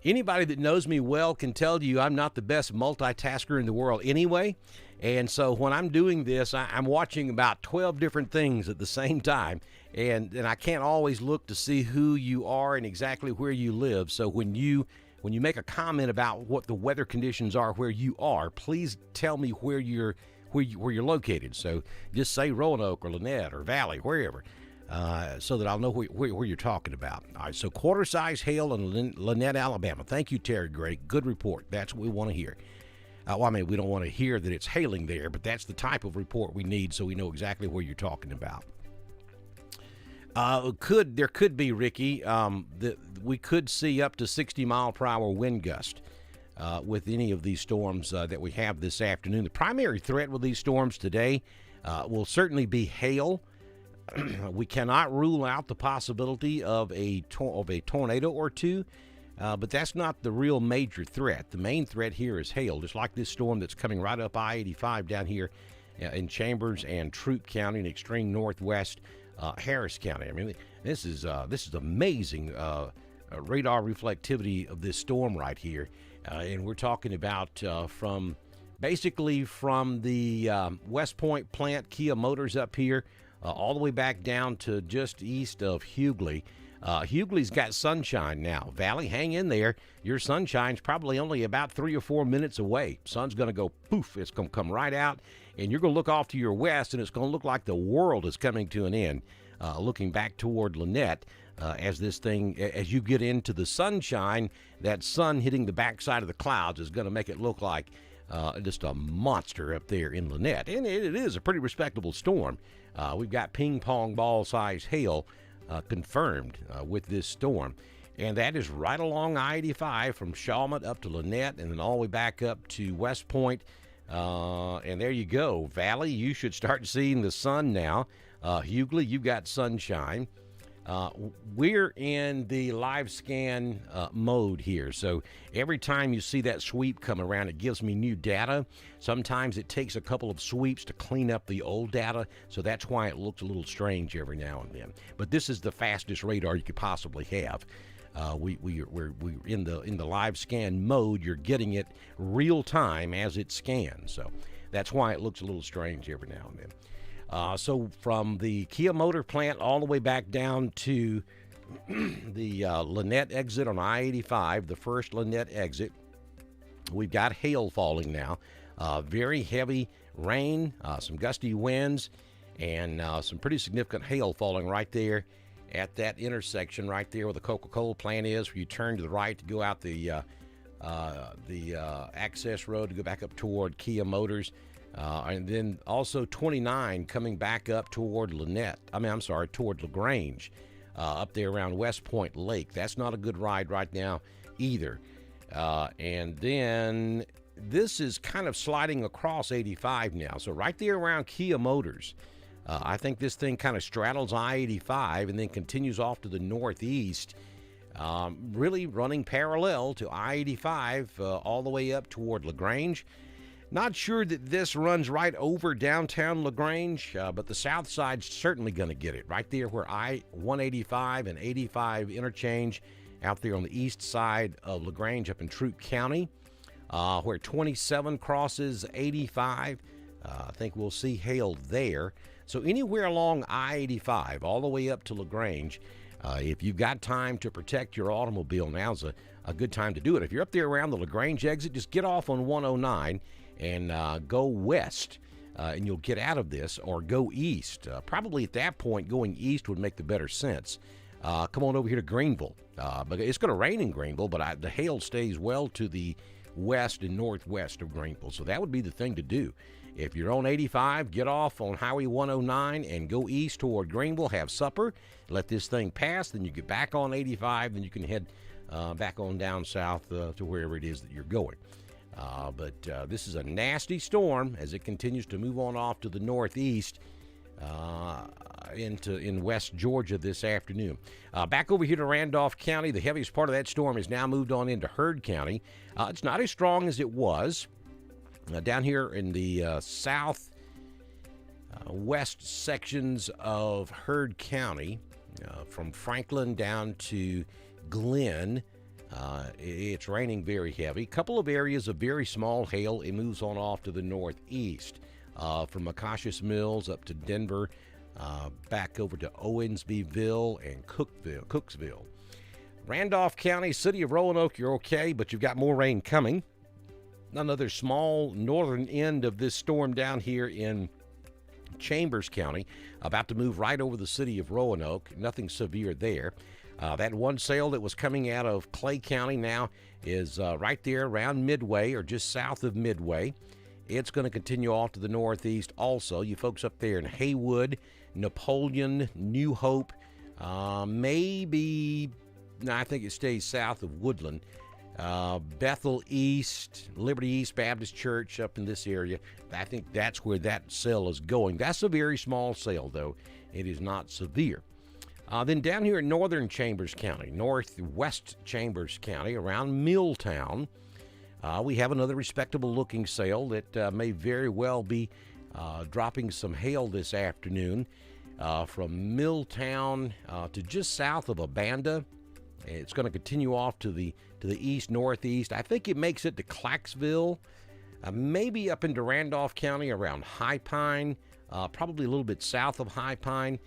anybody that knows me well can tell you I'm not the best multitasker in the world anyway. And so when I'm doing this, I'm watching about 12 different things at the same time. And I can't always look to see who you are and exactly where you live. So when you make a comment about what the weather conditions are where you are, please tell me where you're located. So just say Roanoke or Lynette or Valley, wherever, so that I'll know where you're talking about. All right, so quarter-size hail in Lynette, Alabama. Thank you, Terry Gray. Good report. That's what we want to hear. Well, I mean, we don't want to hear that it's hailing there, but that's the type of report we need so we know exactly where you're talking about. There could be, Ricky, we could see up to 60-mile-per-hour wind gust with any of these storms that we have this afternoon. The primary threat with these storms today will certainly be hail. We cannot rule out the possibility of a tornado or two, but that's not the real major threat. The main threat here is hail, just like this storm that's coming right up I-85 down here in Chambers and Troup County in extreme northwest Harris County. I mean, this is amazing radar reflectivity of this storm right here, and we're talking about from the West Point plant, Kia Motors up here, all the way back down to just east of Hughley. Hughley's got sunshine now. Valley, hang in there. Your sunshine's probably only about 3 or 4 minutes away. Sun's going to go poof. It's going to come right out, and you're going to look off to your west, and it's going to look like the world is coming to an end. Looking back toward Lynette, as you get into the sunshine, that sun hitting the backside of the clouds is going to make it look like just a monster up there in Lynette. And it is a pretty respectable storm. We've got ping pong ball size hail confirmed with this storm. And that is right along I-85 from Shawmut up to Lynette and then all the way back up to West Point. And there you go. Valley, you should start seeing the sun now. Hughley, you've got sunshine. We're in the live scan mode here. So every time you see that sweep come around, it gives me new data. Sometimes it takes a couple of sweeps to clean up the old data. So that's why it looks a little strange every now and then. But this is the fastest radar you could possibly have. We're in the live scan mode. You're getting it real time as it scans. So that's why it looks a little strange every now and then. So from the Kia Motor plant all the way back down to the Lynette exit on I-85, the first Lynette exit, we've got hail falling now. Very heavy rain, some gusty winds, and some pretty significant hail falling right there at that intersection right there where the Coca-Cola plant is, where you turn to the right to go out the access road to go back up toward Kia Motors. And then also 29 coming back up toward toward LaGrange, up there around West Point Lake. That's not a good ride right now either. And then this is kind of sliding across 85 now. So right there around Kia Motors. I think this thing kind of straddles I-85 and then continues off to the northeast, really running parallel to I-85 all the way up toward LaGrange. Not sure that this runs right over downtown LaGrange, but the south side's certainly going to get it. Right there where I-185 and 85 interchange out there on the east side of LaGrange up in Troup County, where 27 crosses 85. I think we'll see hail there. So anywhere along I-85 all the way up to LaGrange, if you've got time to protect your automobile, now's a good time to do it. If you're up there around the LaGrange exit, just get off on 109 and go west, and you'll get out of this, or go east. Probably at that point, going east would make the better sense. Come on over here to Greenville. But it's going to rain in Greenville, but the hail stays well to the west and northwest of Greenville. So that would be the thing to do. If you're on 85, get off on Highway 109 and go east toward Greenville, have supper, let this thing pass, then you get back on 85, then you can head back on down south to wherever it is that you're going. But this is a nasty storm as it continues to move on off to the northeast in West Georgia this afternoon. Back over here to Randolph County, the heaviest part of that storm has now moved on into Heard County. It's not as strong as it was. Down here in the south west sections of Heard County, from Franklin down to Glenn, it's raining very heavy. A couple of areas of very small hail. It moves on off to the northeast, from Acacias Mills up to Denver, back over to Owensbyville and Cooksville. Randolph County, city of Roanoke, you're okay, but you've got more rain coming. Another small northern end of this storm down here in Chambers County, about to move right over the city of Roanoke. Nothing severe there. That one sail that was coming out of Clay County now is right there around Midway, or just south of Midway. It's going to continue off to the northeast also. You folks up there in Haywood, Napoleon, New Hope, maybe, no, I think it stays south of Woodland. Bethel East, Liberty East Baptist Church up in this area. I think that's where that cell is going. That's a very small cell, though. It is not severe. Then down here in northern Chambers County, northwest Chambers County, around Milltown, we have another respectable-looking cell that may very well be dropping some hail this afternoon from Milltown to just south of Abanda. It's going to continue off to the east, northeast. I think it makes it to Clacksville, maybe up into Randolph County around High Pine, probably a little bit south of High Pine.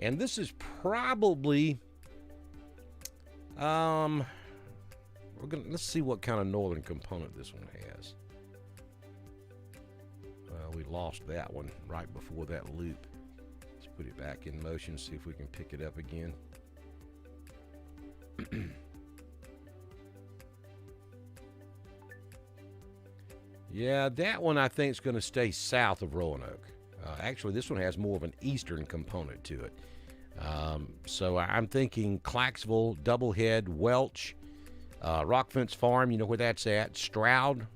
And this is probably, let's see what kind of northern component this one has. Well, we lost that one right before that loop. Let's put it back in motion, see if we can pick it up again. Yeah, that one I think is going to stay south of Roanoke. Actually, this one has more of an eastern component to it. So I'm thinking Clacksville, Doublehead, Welch, Rockfence Farm, you know where that's at, Stroud.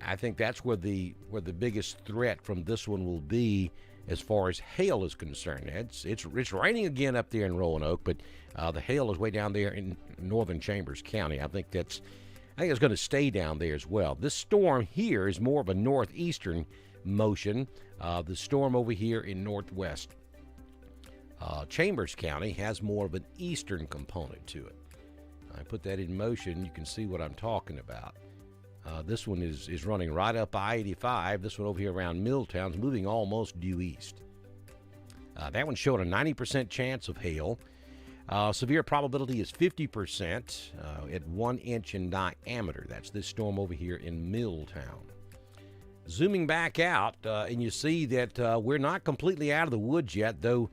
I think that's where the biggest threat from this one will be as far as hail is concerned. It's raining again up there in Roanoke, but the hail is way down there in northern Chambers County. I think it's going to stay down there as well. This storm here is more of a northeastern motion. The storm over here in northwest Chambers County has more of an eastern component to it. I put that in motion. You can see what I'm talking about. This one is running right up I-85. This one over here around Milltown is moving almost due east. That one showed a 90% chance of hail. Severe probability is 50% at 1 inch in diameter. That's this storm over here in Milltown. Zooming back out, and you see that we're not completely out of the woods yet, though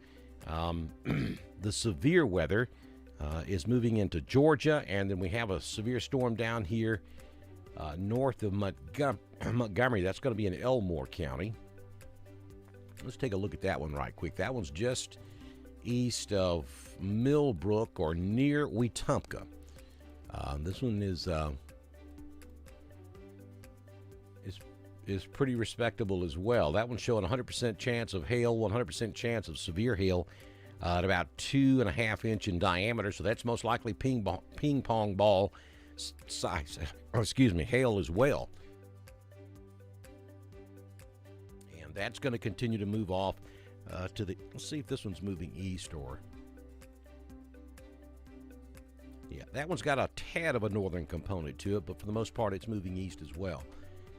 the severe weather is moving into Georgia, and then we have a severe storm down here north of Montgomery. That's going to be in Elmore County. Let's take a look at that one right quick. That one's just east of Millbrook or near Wetumpka. This one is pretty respectable as well. That one's showing 100% chance of hail, 100% chance of severe hail at about 2.5 inch in diameter. So that's most likely ping pong ball size. Hail as well. And that's going to continue to move off to the. Let's see if this one's moving east or. Yeah, that one's got a tad of a northern component to it, but for the most part, it's moving east as well.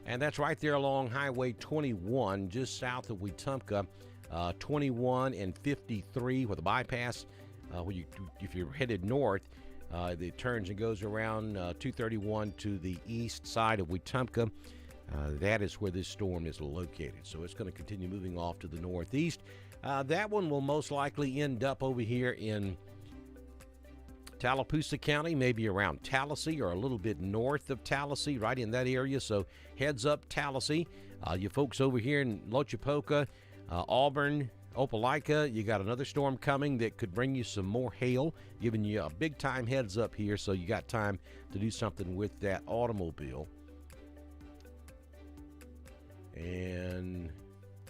And that's right there along Highway 21, just south of Wetumpka, 21 and 53 with a bypass. If you're headed north, it turns and goes around 231 to the east side of Wetumpka. That is where this storm is located. So it's going to continue moving off to the northeast. That one will most likely end up over here in Tallapoosa County, maybe around Tallahassee or a little bit north of Tallahassee, right in that area. So heads up Tallahassee. You folks over here in Lochapoka, Auburn, Opelika, you got another storm coming that could bring you some more hail, giving you a big time heads up here, so you got time to do something with that automobile. And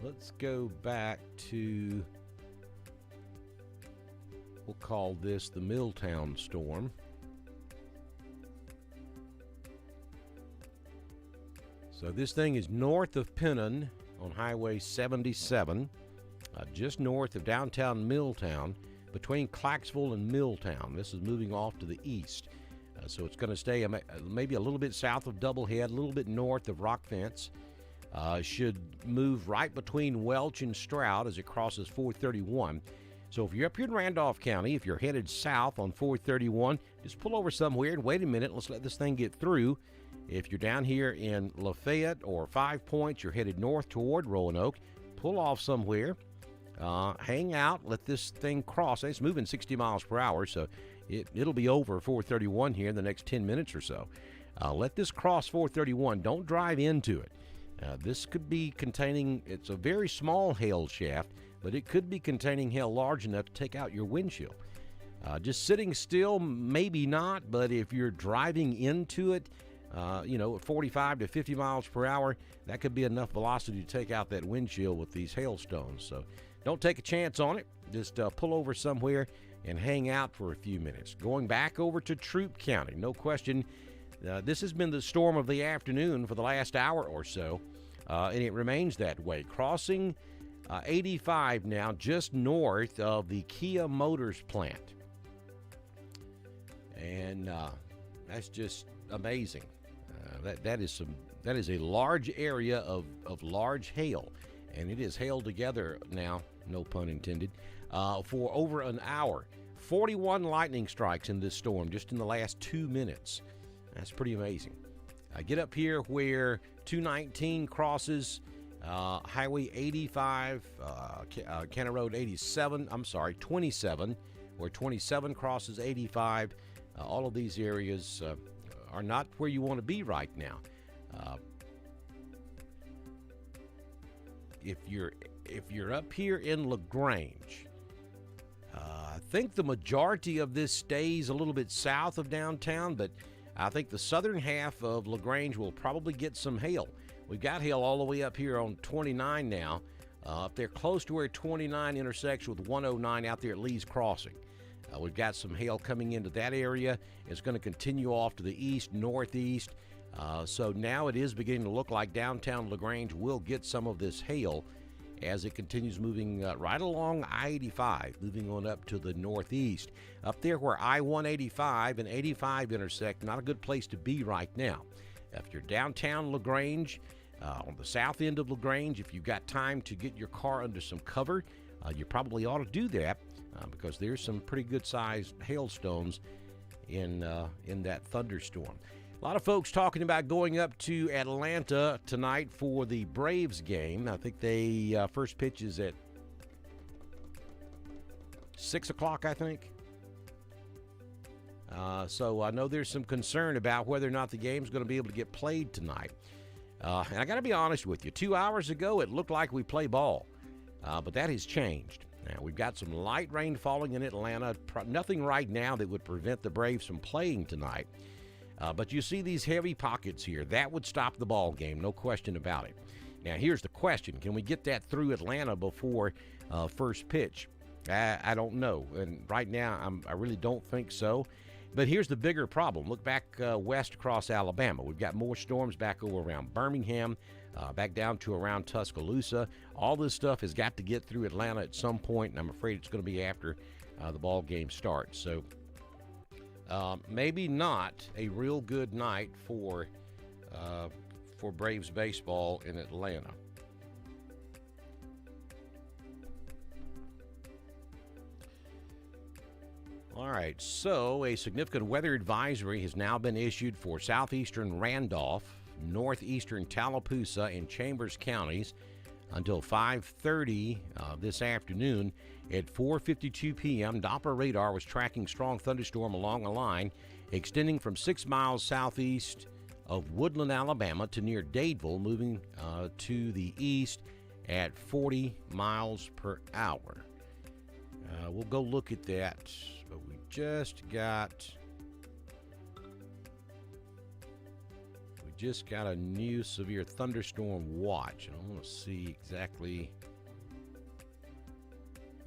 let's go back to, we'll call this the Milltown storm. So this thing is north of Pennon on Highway 77, just north of downtown Milltown, between Clarksville and Milltown. This is moving off to the east. So it's going to stay maybe a little bit south of Doublehead, a little bit north of Rock Fence. Should move right between Welch and Stroud as it crosses 431. So if you're up here in Randolph County, if you're headed south on 431, just pull over somewhere and wait a minute. Let's let this thing get through. If you're down here in Lafayette or 5 Points, you're headed north toward Roanoke, pull off somewhere, hang out, let this thing cross. It's moving 60 miles per hour, so it'll be over 431 here in the next 10 minutes or so. Let this cross 431. Don't drive into it. This could be containing, it's a very small hail shaft, but it could be containing hail large enough to take out your windshield. Just sitting still, maybe not, but if you're driving into it, at 45 to 50 miles per hour, that could be enough velocity to take out that windshield with these hailstones. So don't take a chance on it. Just pull over somewhere and hang out for a few minutes. Going back over to Troup County, no question, this has been the storm of the afternoon for the last hour or so, and it remains that way. Crossing 85 now, just north of the Kia Motors plant. And that's just amazing. That is a large area of large hail, and it is hailed together now, no pun intended, for over an hour. 41 lightning strikes in this storm just in the last 2 minutes. That's pretty amazing. Get up here where 219 crosses Highway 85, County Road 27, where 27 crosses 85. All of these areas are not where you want to be right now. If you're up here in LaGrange, I think the majority of this stays a little bit south of downtown, but I think the southern half of LaGrange will probably get some hail. We've got hail all the way up here on 29 now, up there close to where 29 intersects with 109 out there at Lee's Crossing. We've got some hail coming into that area. It's going to continue off to the east, northeast. So now it is beginning to look like downtown LaGrange will get some of this hail as it continues moving right along I-85, moving on up to the northeast. Up there where I-185 and 85 intersect, not a good place to be right now. If you're downtown LaGrange, on the south end of LaGrange, if you've got time to get your car under some cover, you probably ought to do that because there's some pretty good-sized hailstones in that thunderstorm. A lot of folks talking about going up to Atlanta tonight for the Braves game. I think they first pitch is at 6 o'clock, I think. So I know there's some concern about whether or not the game's going to be able to get played tonight. And I got to be honest with you. 2 hours ago, it looked like we play ball. But that has changed. Now, we've got some light rain falling in Atlanta. Nothing right now that would prevent the Braves from playing tonight. But you see these heavy pockets here. That would stop the ball game, no question about it. Now, here's the question. Can we get that through Atlanta before first pitch? I don't know. And right now, I really don't think so. But here's the bigger problem. Look back west across Alabama. We've got more storms back over around Birmingham, back down to around Tuscaloosa. All this stuff has got to get through Atlanta at some point, and I'm afraid it's going to be after the ball game starts. So maybe not a real good night for Braves baseball in Atlanta. All right, so a significant weather advisory has now been issued for southeastern Randolph, northeastern Tallapoosa, and Chambers counties until 5:30 this afternoon. At 4:52 p.m., Doppler radar was tracking strong thunderstorm along a line extending from 6 miles southeast of Woodland, Alabama to near Dadeville, moving to the east at 40 miles per hour. We'll go look at that, but we just got a new severe thunderstorm watch, and I want to see exactly.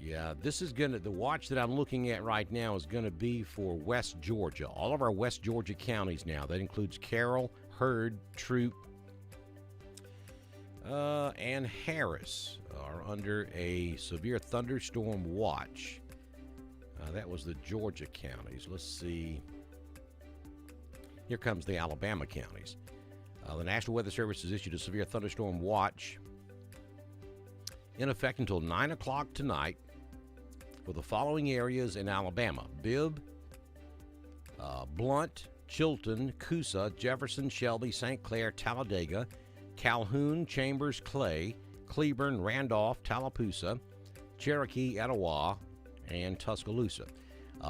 Yeah, this is the watch that I'm looking at right now is going to be for West Georgia. All of our West Georgia counties now. That includes Carroll, Heard, Troup, and Harris are under a severe thunderstorm watch. That was the Georgia counties. Let's see. Here comes the Alabama counties. The National Weather Service has issued a severe thunderstorm watch in effect until 9 o'clock tonight for the following areas in Alabama: Bibb, Blunt, Chilton, Coosa, Jefferson, Shelby, St. Clair, Talladega, Calhoun, Chambers, Clay, Cleburne, Randolph, Tallapoosa, Cherokee, Etowah, and Tuscaloosa.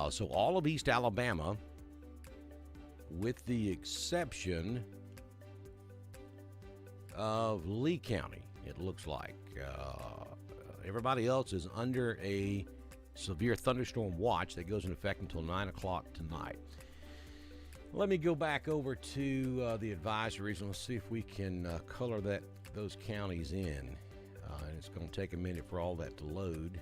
So all of East Alabama, with the exception of Lee County, it looks like. Everybody else is under a severe thunderstorm watch that goes in effect until 9 o'clock tonight. Let me go back over to the advisories and let's see if we can color those counties in. And it's going to take a minute for all that to load.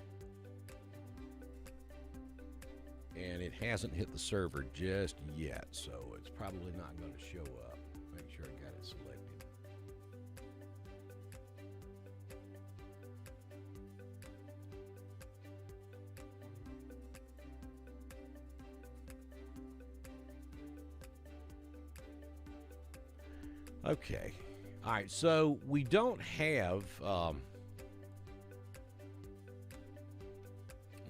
And it hasn't hit the server just yet, so it's probably not going to show up. Make sure I got it selected. Okay. All right, so we don't have, let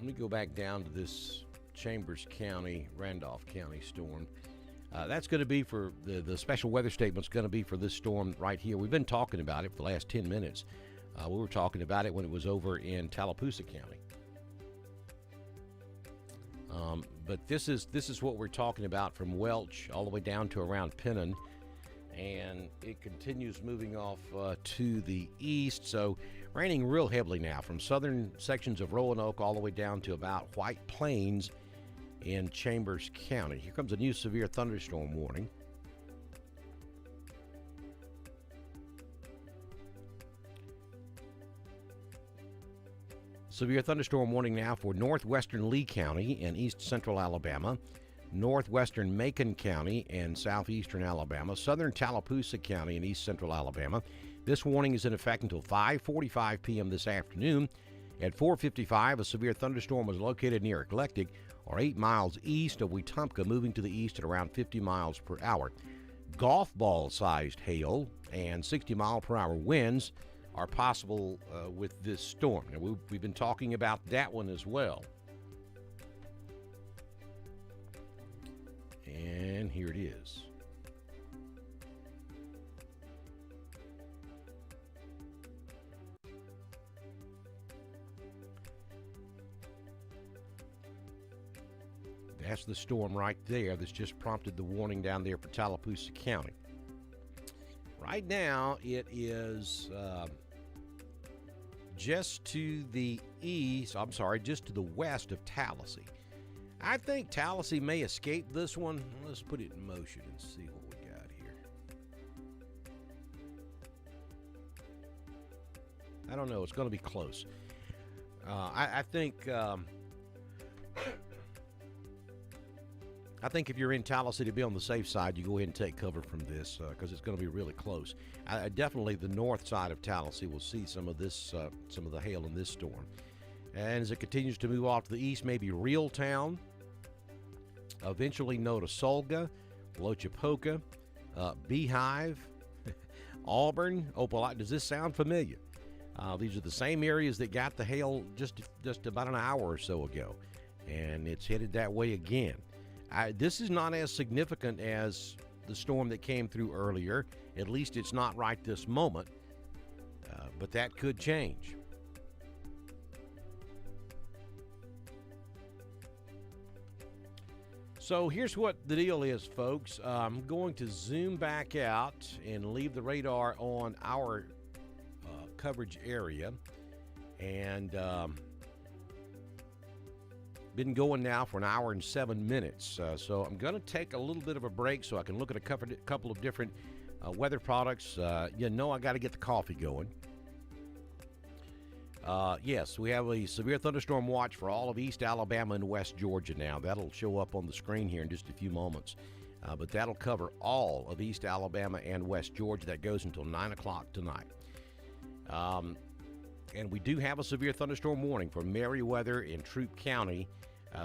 me go back down to this Chambers County, Randolph County storm. That's going to be for, the special weather statement's going to be for this storm right here. We've been talking about it for the last 10 minutes. We were talking about it when it was over in Tallapoosa County. But this is what we're talking about from Welch all the way down to around Pennon. And it continues moving off to the east, so raining real heavily now from southern sections of Roanoke all the way down to about White Plains in Chambers County. Here comes a new severe thunderstorm warning. Severe thunderstorm warning now for northwestern Lee County and east central Alabama, northwestern Macon County and southeastern Alabama, southern Tallapoosa County and east central Alabama. This warning is in effect until 5:45 p.m. this afternoon. At 4:55, a severe thunderstorm was located near Eclectic, or 8 miles east of Wetumpka, moving to the east at around 50 miles per hour. Golf ball-sized hail and 60-mile-per-hour winds are possible with this storm. Now, we've been talking about that one as well. And here it is. That's the storm right there that's just prompted the warning down there for Tallapoosa County. Right now, it is just to the just to the west of Tallahassee. I think Tallahassee may escape this one. Let's put it in motion and see what we got here. I don't know. It's going to be close. I think if you're in Tallahassee, to be on the safe side, you go ahead and take cover from this because it's going to be really close. Definitely the north side of Tallahassee will see some of the hail in this storm. And as it continues to move off to the east, maybe Reeltown, eventually Notasulga, Lochapoka, Beehive, Auburn, Opelika. Does this sound familiar? These are the same areas that got the hail just about an hour or so ago, and it's headed that way again. This is not as significant as the storm that came through earlier. At least it's not right this moment, but that could change. So here's what the deal is, folks. I'm going to zoom back out and leave the radar on our coverage area, and been going now for an hour and 7 minutes. So I'm going to take a little bit of a break so I can look at a couple of different weather products. I got to get the coffee going. Yes, we have a severe thunderstorm watch for all of East Alabama and West Georgia now. That'll show up on the screen here in just a few moments. But that'll cover all of East Alabama and West Georgia. That goes until 9 o'clock tonight. And we do have a severe thunderstorm warning for Meriwether and Troup County.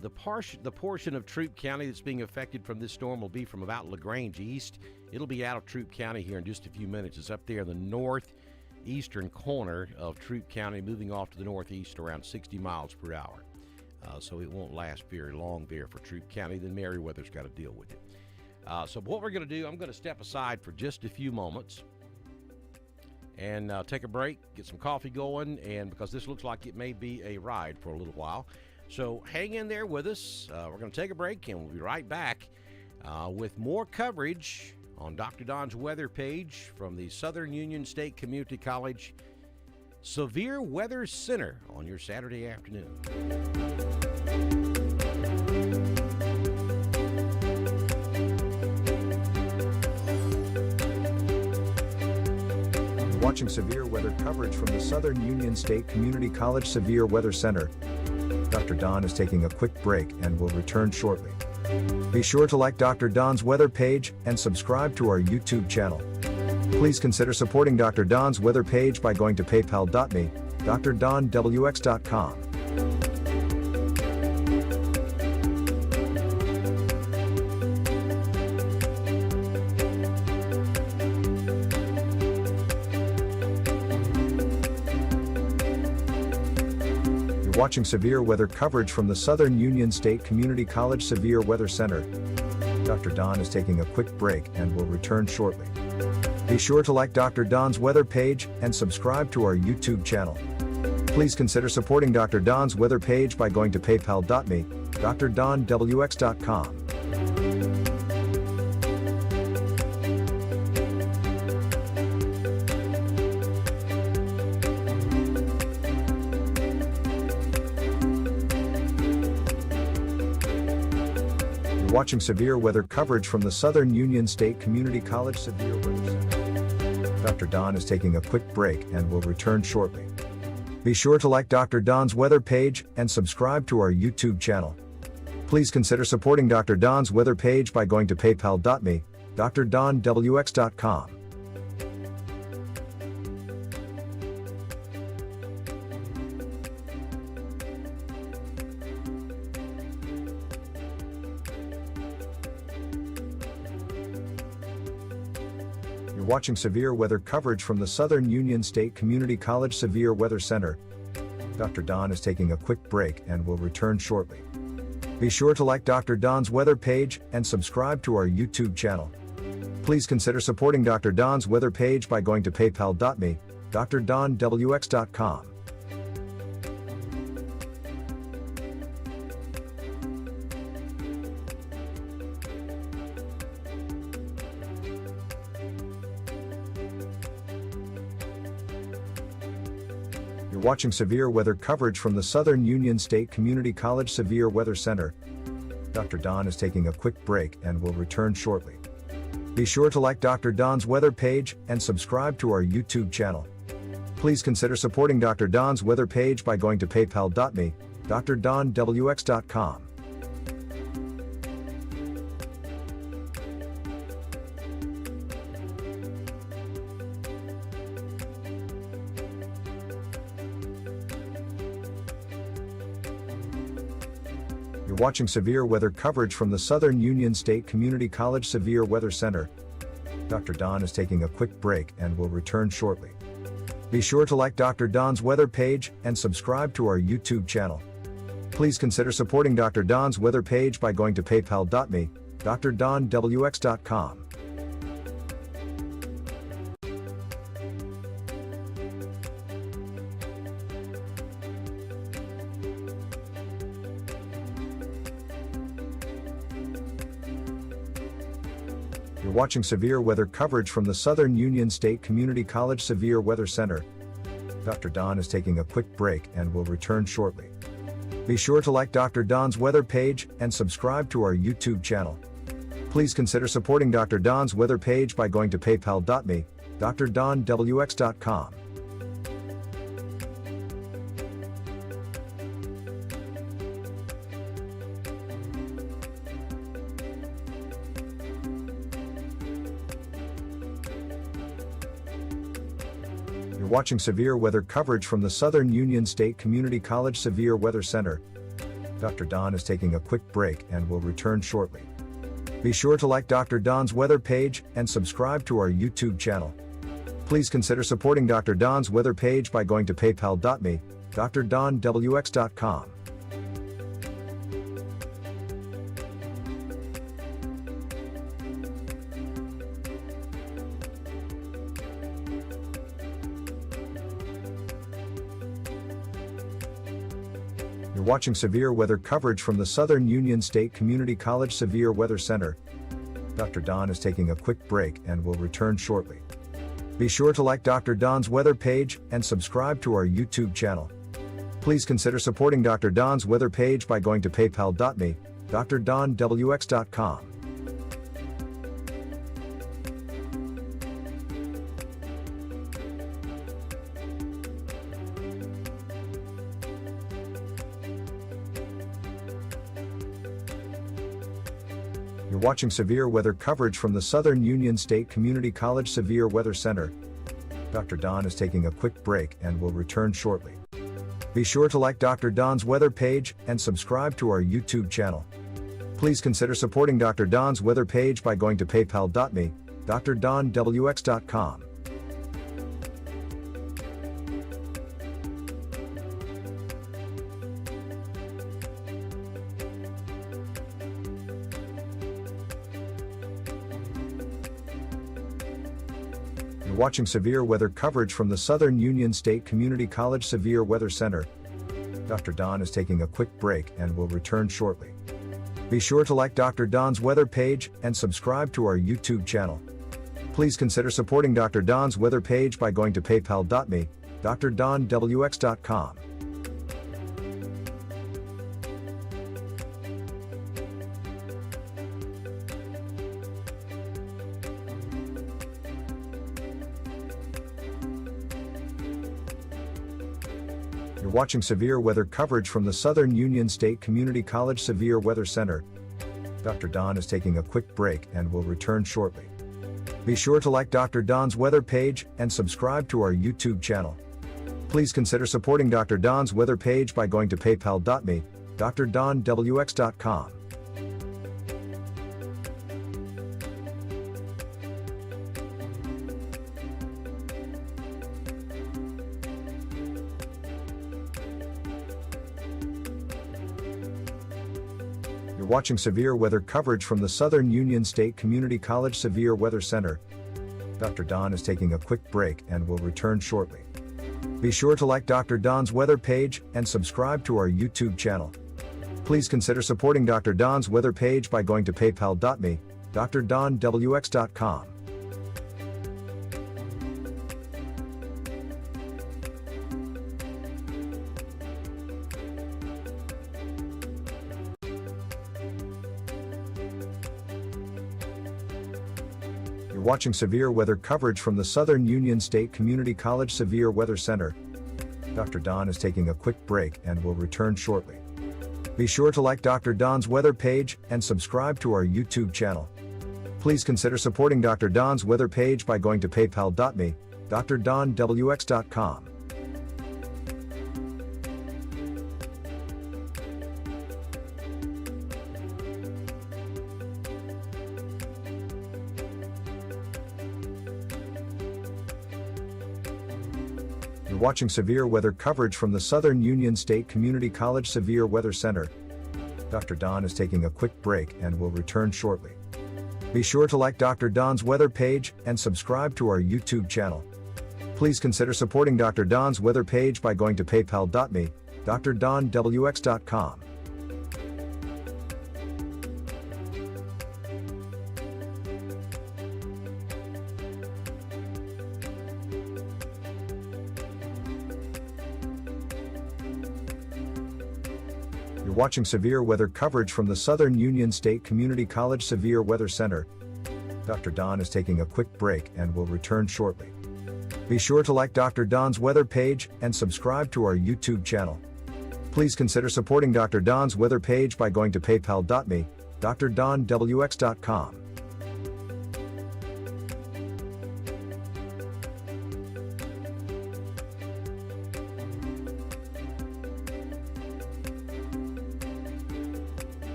The portion of Troup County that's being affected from this storm will be from about LaGrange east. It'll be out of Troup County here in just a few minutes. It's up there in the northeastern corner of Troup County, moving off to the northeast around 60 miles per hour. So it won't last very long there for Troup County. Then Meriwether's got to deal with it. So what we're going to do, I'm going to step aside for just a few moments and take a break, get some coffee going, and because this looks like it may be a ride for a little while. So hang in there with us. We're going to take a break, and we'll be right back with more coverage on Dr. Don's weather page from the Southern Union State Community College Severe Weather Center on your Saturday afternoon. Watching severe weather coverage from the Southern Union State Community College Severe Weather Center. Dr. Don is taking a quick break and will return shortly. Be sure to like Dr. Don's weather page and subscribe to our YouTube channel. Please consider supporting Dr. Don's weather page by going to paypal.me, drdonwx.com. Watching severe weather coverage from the Southern Union State Community College Severe Weather Center. Dr. Don is taking a quick break and will return shortly. Be sure to like Dr. Don's weather page and subscribe to our YouTube channel. Please consider supporting Dr. Don's weather page by going to paypal.me, drdonwx.com. Watching severe weather coverage from the Southern Union State Community College Severe Weather Center. Dr. Don is taking a quick break and will return shortly. Be sure to like Dr. Don's weather page and subscribe to our YouTube channel. Please consider supporting Dr. Don's weather page by going to paypal.me, drdonwx.com. Watching severe weather coverage from the Southern Union State Community College Severe Weather Center. Dr. Don is taking a quick break and will return shortly. Be sure to like Dr. Don's weather page and subscribe to our YouTube channel. Please consider supporting Dr. Don's weather page by going to paypal.me, drdonwx.com. watching severe weather coverage from the Southern Union State Community College Severe Weather Center. Dr. Don is taking a quick break and will return shortly. Be sure to like Dr. Don's weather page and subscribe to our YouTube channel. Please consider supporting Dr. Don's weather page by going to paypal.me, drdonwx.com. You're watching severe weather coverage from the Southern Union State Community College Severe Weather Center. Dr. Don is taking a quick break and will return shortly. Be sure to like Dr. Don's weather page and subscribe to our YouTube channel. Please consider supporting Dr. Don's weather page by going to paypal.me, drdonwx.com. You're watching severe weather coverage from the Southern Union State Community College Severe Weather Center. Dr. Don is taking a quick break and will return shortly. Be sure to like Dr. Don's weather page and subscribe to our YouTube channel. Please consider supporting Dr. Don's weather page by going to paypal.me, drdonwx.com. You're watching severe weather coverage from the Southern Union State Community College Severe Weather Center. Dr. Don is taking a quick break and will return shortly. Be sure to like Dr. Don's weather page and subscribe to our YouTube channel. Please consider supporting Dr. Don's weather page by going to paypal.me, drdonwx.com. You're watching severe weather coverage from the Southern Union State Community College Severe Weather Center. Dr. Don is taking a quick break and will return shortly. Be sure to like Dr. Don's weather page and subscribe to our YouTube channel. Please consider supporting Dr. Don's weather page by going to paypal.me, drdonwx.com. You're watching severe weather coverage from the Southern Union State Community College Severe Weather Center. Dr. Don is taking a quick break and will return shortly. Be sure to like Dr. Don's weather page and subscribe to our YouTube channel. Please consider supporting Dr. Don's weather page by going to paypal.me, drdonwx.com. You're watching severe weather coverage from the Southern Union State Community College Severe Weather Center. Dr. Don is taking a quick break and will return shortly. Be sure to like Dr. Don's weather page and subscribe to our YouTube channel. Please consider supporting Dr. Don's weather page by going to paypal.me, drdonwx.com. You're watching severe weather coverage from the Southern Union State Community College Severe Weather Center. Dr. Don is taking a quick break and will return shortly. Be sure to like Dr. Don's weather page and subscribe to our YouTube channel. Please consider supporting Dr. Don's weather page by going to paypal.me, drdonwx.com. You're watching severe weather coverage from the Southern Union State Community College Severe Weather Center. Dr. Don is taking a quick break and will return shortly. Be sure to like Dr. Don's weather page and subscribe to our YouTube channel. Please consider supporting Dr. Don's weather page by going to paypal.me, drdonwx.com. You're watching severe weather coverage from the Southern Union State Community College Severe Weather Center. Dr. Don is taking a quick break and will return shortly. Be sure to like Dr. Don's weather page and subscribe to our YouTube channel. Please consider supporting Dr. Don's weather page by going to paypal.me, drdonwx.com. You're watching severe weather coverage from the Southern Union State Community College Severe Weather Center. Dr. Don is taking a quick break and will return shortly. Be sure to like Dr. Don's weather page and subscribe to our YouTube channel. Please consider supporting Dr. Don's weather page by going to paypal.me, drdonwx.com. You're watching severe weather coverage from the Southern Union State Community College Severe Weather Center. Dr. Don is taking a quick break and will return shortly. Be sure to like Dr. Don's weather page and subscribe to our YouTube channel. Please consider supporting Dr. Don's weather page by going to paypal.me, drdonwx.com.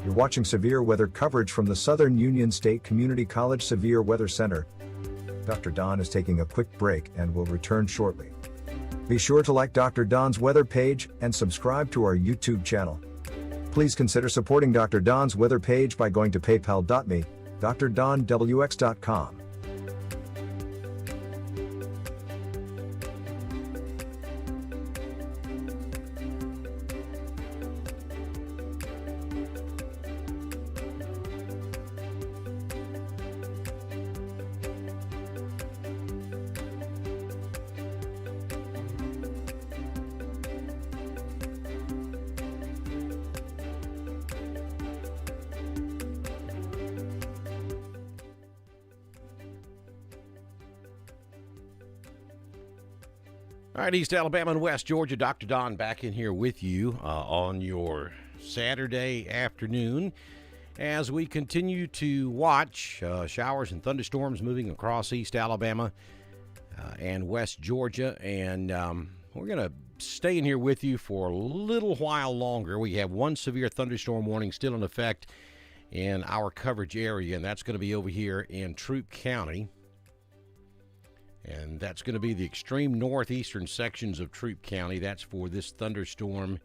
You're watching severe weather coverage from the Southern Union State Community College Severe Weather Center. Dr. Don is taking a quick break and will return shortly. Be sure to like Dr. Don's weather page and subscribe to our YouTube channel. Please consider supporting Dr. Don's weather page by going to paypal.me, drdonwx.com. All right, East Alabama and West Georgia, Dr. Don back in here with you on your Saturday afternoon as we continue to watch showers and thunderstorms moving across East Alabama and West Georgia. And we're going to stay in here with you for a little while longer. We have one severe thunderstorm warning still in effect in our coverage area, and that's going to be over here in Troup County. And that's going to be the extreme northeastern sections of Troup County. That's for this thunderstorm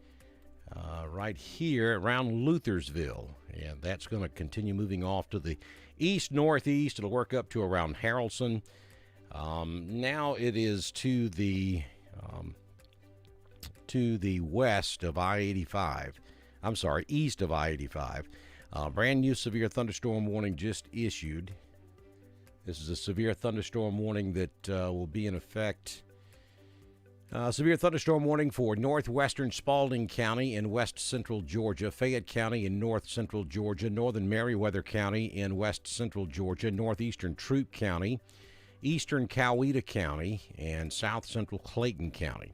right here around Luthersville. And that's going to continue moving off to the east-northeast. It'll work up to around Haralson. Now it is to the west of I-85. I'm sorry, east of I-85. Brand new severe thunderstorm warning just issued. This is a severe thunderstorm warning that will be in effect. Severe thunderstorm warning for northwestern Spalding County in west central Georgia, Fayette County in north central Georgia, northern Meriwether County in west central Georgia, northeastern Troup County, eastern Coweta County, and south central Clayton County.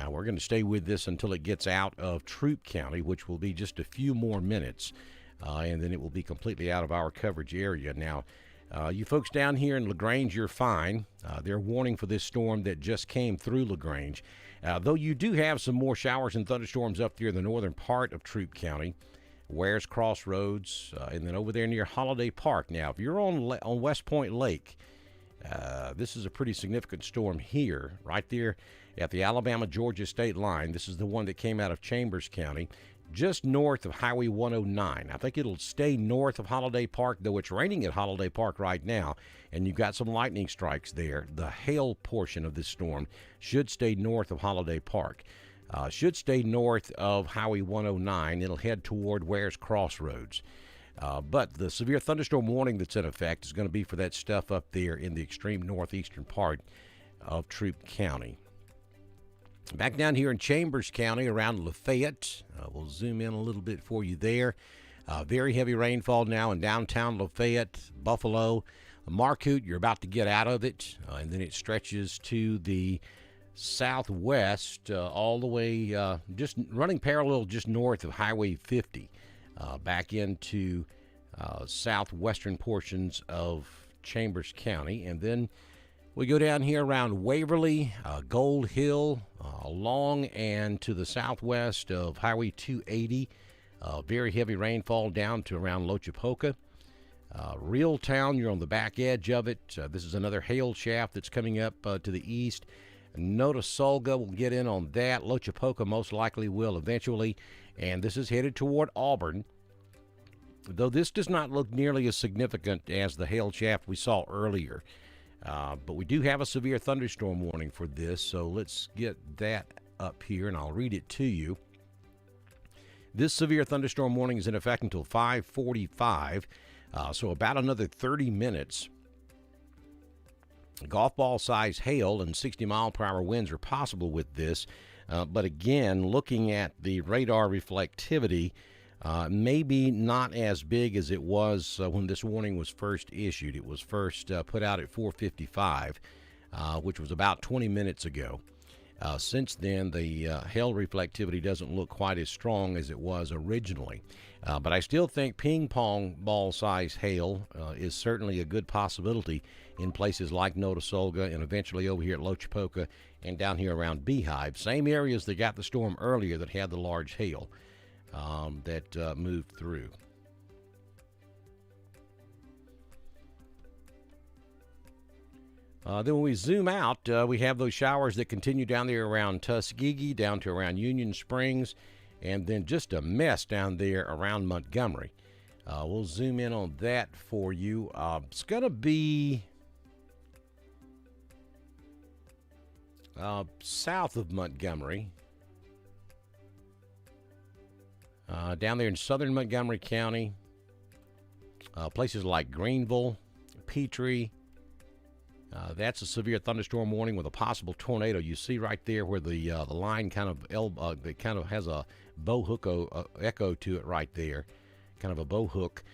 We're going to stay with this until it gets out of Troup County, which will be just a few more minutes, and then it will be completely out of our coverage area. Now, you folks down here in LaGrange, you're fine. They're warning for this storm that just came through LaGrange. Though you do have some more showers and thunderstorms up there in the northern part of Troup County, Wares Crossroads, and then over there near Holiday Park. Now, if you're on West Point Lake, this is a pretty significant storm here, right there at the Alabama-Georgia state line. This is the one that came out of Chambers County, just north of Highway 109. I think it'll stay north of Holiday Park, though it's raining at Holiday Park right now, and you've got some lightning strikes there. The hail portion of this storm should stay north of Holiday Park. Should stay north of Highway 109. It'll head toward Wares Crossroads. But the severe thunderstorm warning that's in effect is going to be for that stuff up there in the extreme northeastern part of Troup County. Back down here in Chambers County around Lafayette, we'll zoom in a little bit for you there. Very heavy rainfall now in downtown Lafayette, Buffalo. Marcoot, you're about to get out of it, and then it stretches to the southwest all the way, just running parallel just north of Highway 50, back into southwestern portions of Chambers County. And then we go down here around Waverly, Gold Hill, along and to the southwest of Highway 280. Very heavy rainfall down to around Lochapoka. Reeltown, you're on the back edge of it. This is another hail shaft that's coming up to the east. Notasulga will get in on that. Lochapoka most likely will eventually. And this is headed toward Auburn, though this does not look nearly as significant as the hail shaft we saw earlier. But we do have a severe thunderstorm warning for this, so let's get that up here, and I'll read it to you. This severe thunderstorm warning is in effect until 5:45, so about another 30 minutes. Golf ball size hail and 60-mile-per-hour winds are possible with this, but again, looking at the radar reflectivity, maybe not as big as it was when this warning was first issued. It was first put out at 4:55, which was about 20 minutes ago. Since then, the hail reflectivity doesn't look quite as strong as it was originally. But I still think ping pong ball size hail is certainly a good possibility in places like Notasulga and eventually over here at Lochapoka and down here around Beehive. Same areas that got the storm earlier that had the large hail that moved through. Then when we zoom out, we have those showers that continue down there around Tuskegee, down to around Union Springs, and then just a mess down there around Montgomery. We'll zoom in on that for you. It's going to be south of Montgomery, down there in southern Montgomery County, places like Greenville, Petrie. That's a severe thunderstorm warning with a possible tornado. You see right there where the line kind of has a bow hook echo to it right there, kind of a bow hook.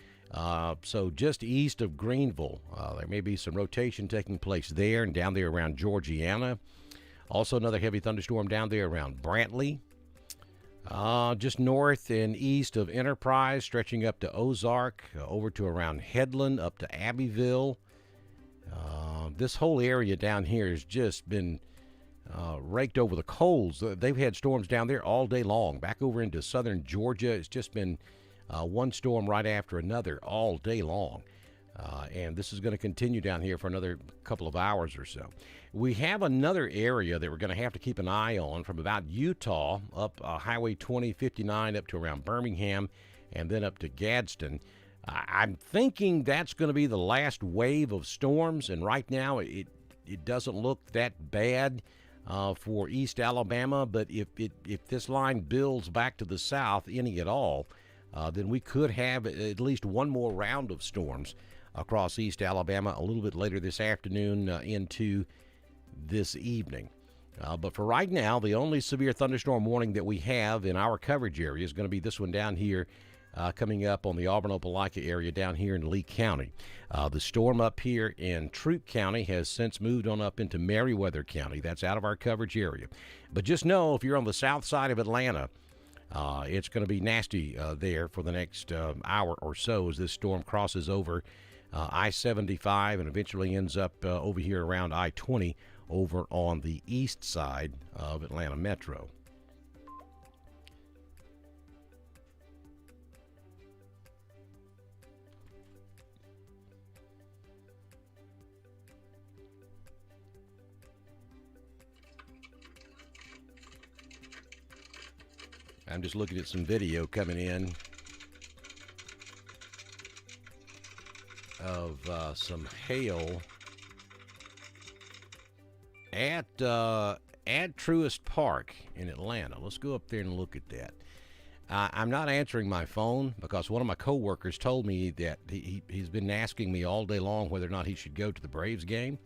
So just east of Greenville, there may be some rotation taking place there and down there around Georgiana. Also another heavy thunderstorm down there around Brantley. Just north and east of Enterprise, stretching up to Ozark, over to around Headland, up to Abbeville. This whole area down here has just been raked over the coals. They've had storms down there all day long. Back over into southern Georgia, it's just been one storm right after another all day long. And this is going to continue down here for another couple of hours or so. We have another area that we're going to have to keep an eye on from about Utah up Highway 2059 up to around Birmingham and then up to Gadsden. I'm thinking that's going to be the last wave of storms, and right now it doesn't look that bad for East Alabama, but if this line builds back to the south any at all, then we could have at least one more round of storms across East Alabama a little bit later this afternoon into this evening. But for right now, the only severe thunderstorm warning that we have in our coverage area is going to be this one down here coming up on the Auburn-Opelika area down here in Lee County. The storm up here in Troup County has since moved on up into Meriwether County. That's out of our coverage area. But just know if you're on the south side of Atlanta, it's going to be nasty there for the next hour or so as this storm crosses over I-75 and eventually ends up over here around I-20 over on the east side of Atlanta Metro. I'm just looking at some video coming in of some hail at Truist Park in Atlanta. Let's go up there and look at that. I'm not answering my phone because one of my coworkers told me that he's been asking me all day long whether or not he should go to the Braves game.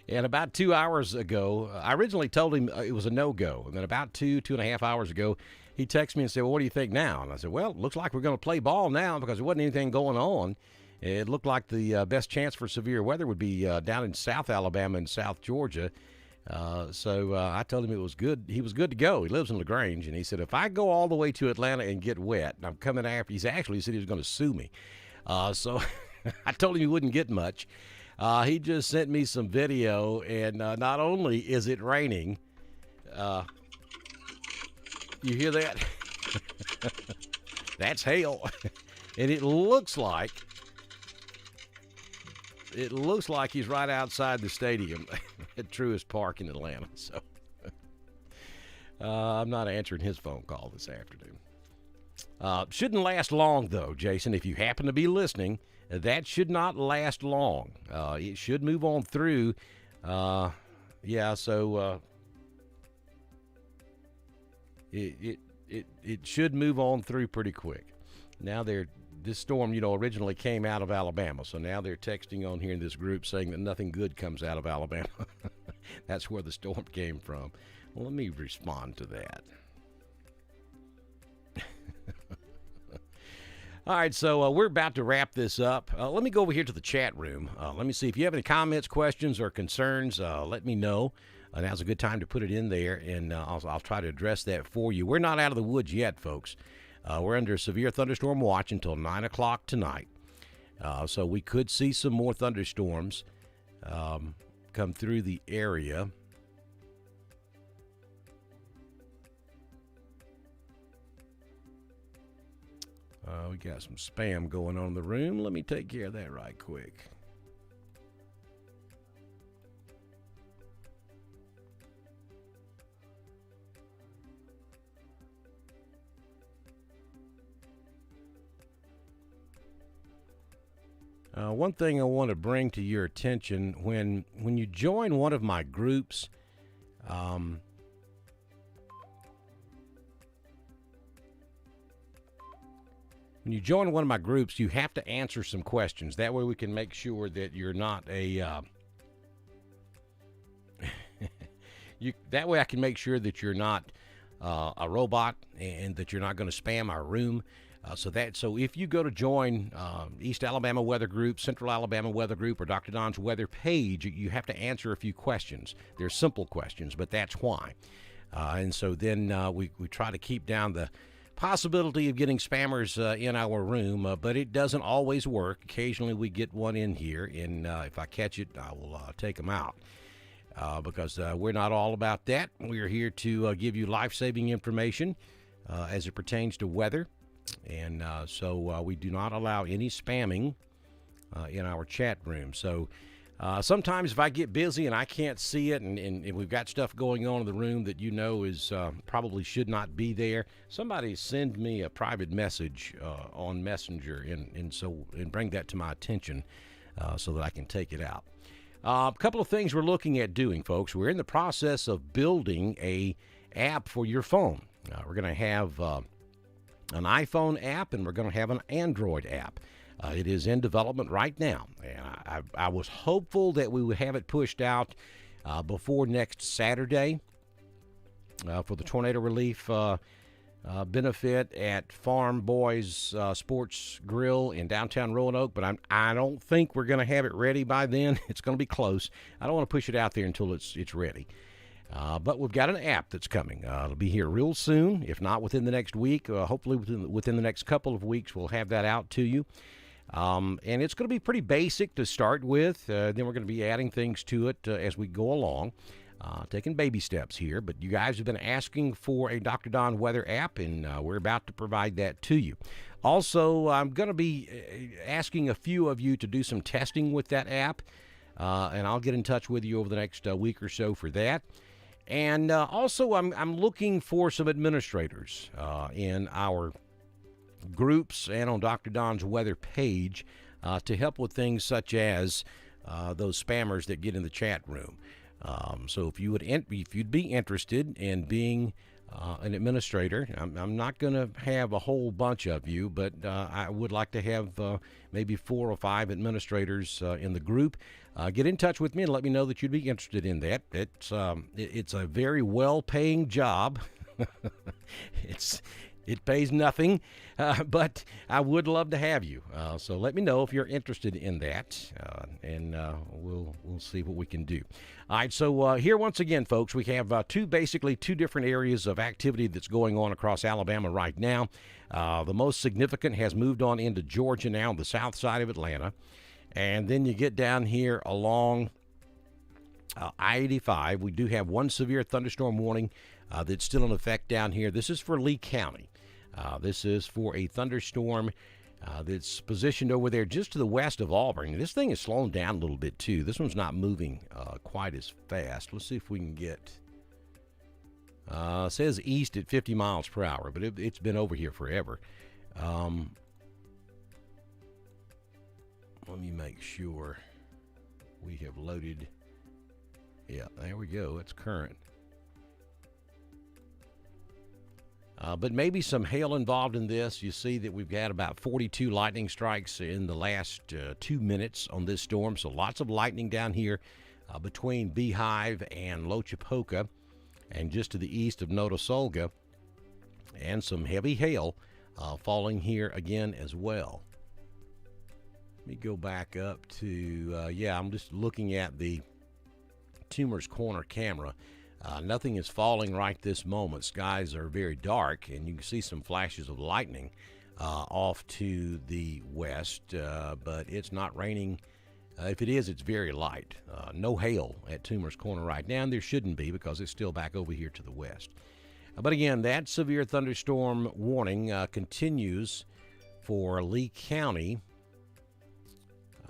And about 2 hours ago, I originally told him it was a no-go. And then about two and a half hours ago, he texted me and said, well, what do you think now? And I said, well, it looks like we're going to play ball now because there wasn't anything going on. It looked like the best chance for severe weather would be down in South Alabama and South Georgia. So I told him it was good. He was good to go. He lives in LaGrange, and he said, if I go all the way to Atlanta and get wet, and I'm coming after, he said he was going to sue me. So I told him he wouldn't get much. He just sent me some video, and not only is it raining, you hear that? That's hail. And it looks like he's right outside the stadium at Truist Park in Atlanta. So I'm not answering his phone call this afternoon. Shouldn't last long, though, Jason. If you happen to be listening, that should not last long. It should move on through. It should move on through pretty quick. Now this storm, originally came out of Alabama, so now they're texting on here in this group saying that nothing good comes out of Alabama. That's where the storm came from. Well, let me respond to that. All right, so we're about to wrap this up. Let me go over here to the chat room. Let me see if you have any comments, questions, or concerns. Let me know. Now's a good time to put it in there, and I'll try to address that for you. We're not out of the woods yet, folks. We're under a severe thunderstorm watch until 9 o'clock tonight. So we could see some more thunderstorms come through the area. We got some spam going on in the room. Let me take care of that right quick. One thing I want to bring to your attention, when you join one of my groups, when you join one of my groups, you have to answer some questions. That way we can make sure that you're not that way I can make sure that you're not a robot and that you're not going to spam our room. So if you go to join East Alabama Weather Group, Central Alabama Weather Group, or Dr. Don's weather page, you have to answer a few questions. They're simple questions, but that's why. And so then we try to keep down the possibility of getting spammers in our room, but it doesn't always work. Occasionally we get one in here, and if I catch it, I will take them out. Because we're not all about that. We're here to give you life-saving information as it pertains to weather. And so we do not allow any spamming in our chat room. So sometimes if I get busy and I can't see it and we've got stuff going on in the room that is probably should not be there, somebody send me a private message on Messenger and bring that to my attention so that I can take it out. A couple of things we're looking at doing, folks. We're in the process of building a app for your phone. We're going to have an iPhone app, and we're going to have an Android app. It is in development right now, and I was hopeful that we would have it pushed out before next Saturday for the tornado relief benefit at Farm Boys Sports Grill in downtown Roanoke, but I don't think we're going to have it ready by then. It's going to be close. I don't want to push it out there until it's ready. But we've got an app that's coming. It'll be here real soon, if not within the next week. Hopefully within the next couple of weeks, we'll have that out to you. And it's going to be pretty basic to start with. Then we're going to be adding things to it as we go along, taking baby steps here. But you guys have been asking for a Dr. Don weather app, and we're about to provide that to you. Also, I'm going to be asking a few of you to do some testing with that app, and I'll get in touch with you over the next week or so for that. And also, I'm looking for some administrators in our groups and on Dr. Don's weather page to help with things such as those spammers that get in the chat room. So if you'd be interested in being an administrator, I'm not going to have a whole bunch of you, but I would like to have maybe 4 or 5 administrators in the group. Get in touch with me and let me know that you'd be interested in that. It's a very well-paying job. It pays nothing, but I would love to have you. So let me know if you're interested in that, and we'll see what we can do. All right, so here once again, folks, we have basically two different areas of activity that's going on across Alabama right now. The most significant has moved on into Georgia now, on the south side of Atlanta, and then you get down here along I-85. We do have one severe thunderstorm warning that's still in effect down here. This is for Lee County. This is for a thunderstorm that's positioned over there just to the west of Auburn. This thing is slowing down a little bit, too. This one's not moving quite as fast. Let's see if we can get... says east at 50 miles per hour, but it's been over here forever. Let me make sure we have loaded... Yeah, there we go. It's current. But maybe some hail involved in this. You see that we've got about 42 lightning strikes in the last 2 minutes on this storm. So lots of lightning down here between Beehive and Lochapoka and just to the east of Notasulga. And some heavy hail falling here again as well. Let me go back up to, I'm just looking at the Toomer's Corner camera. Nothing is falling right this moment. Skies are very dark, and you can see some flashes of lightning off to the west, but it's not raining. If it is, it's very light. No hail at Toomer's Corner right now, and there shouldn't be because it's still back over here to the west. But again, that severe thunderstorm warning continues for Lee County.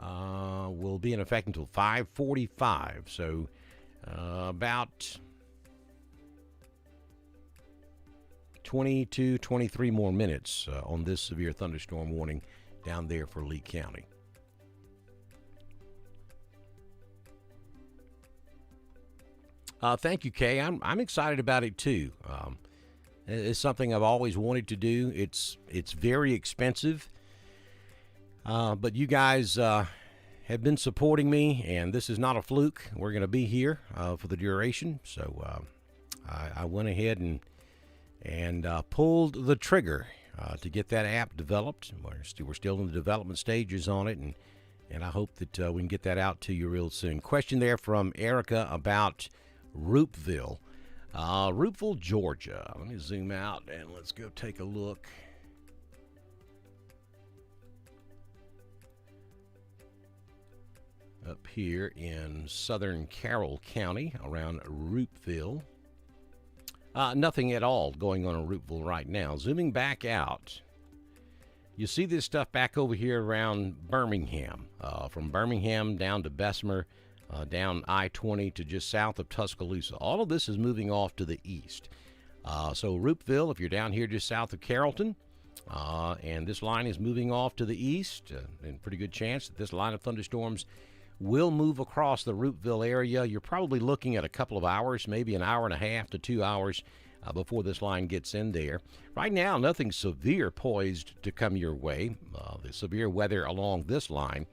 Will be in effect until 5:45, so about 22, 23 more minutes on this severe thunderstorm warning down there for Lee County. Thank you, Kay. I'm excited about it too. It's something I've always wanted to do. It's very expensive, but you guys have been supporting me, and this is not a fluke. We're going to be here for the duration, so I went ahead and pulled the trigger to get that app developed. We're still in the development stages on it, and I hope that we can get that out to you real soon. Question there from Erica about Roopville. Roopville, Georgia. Let me zoom out and let's go take a look. Up here in southern Carroll County around Roopville. Nothing at all going on in Roopville right now. Zooming back out, you see this stuff back over here around Birmingham. From Birmingham down to Bessemer, down I-20 to just south of Tuscaloosa. All of this is moving off to the east. So Roopville, if you're down here just south of Carrollton, and this line is moving off to the east, and pretty good chance that this line of thunderstorms will move across the Roopville area. You're probably looking at a couple of hours, maybe an hour and a half to 2 hours before this line gets in there. Right now, nothing severe poised to come your way. The severe weather along this line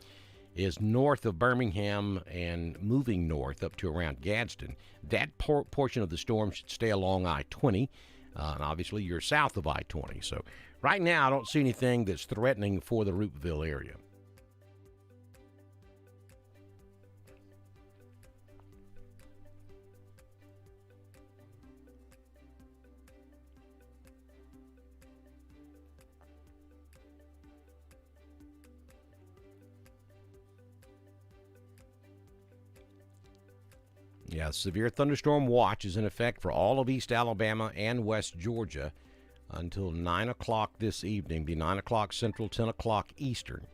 is north of Birmingham and moving north up to around Gadsden. That portion of the storm should stay along I-20, and obviously you're south of I-20. So right now, I don't see anything that's threatening for the Roopville area. Yeah, severe thunderstorm watch is in effect for all of East Alabama and West Georgia until 9 o'clock this evening, be 9 o'clock Central, 10 o'clock Eastern.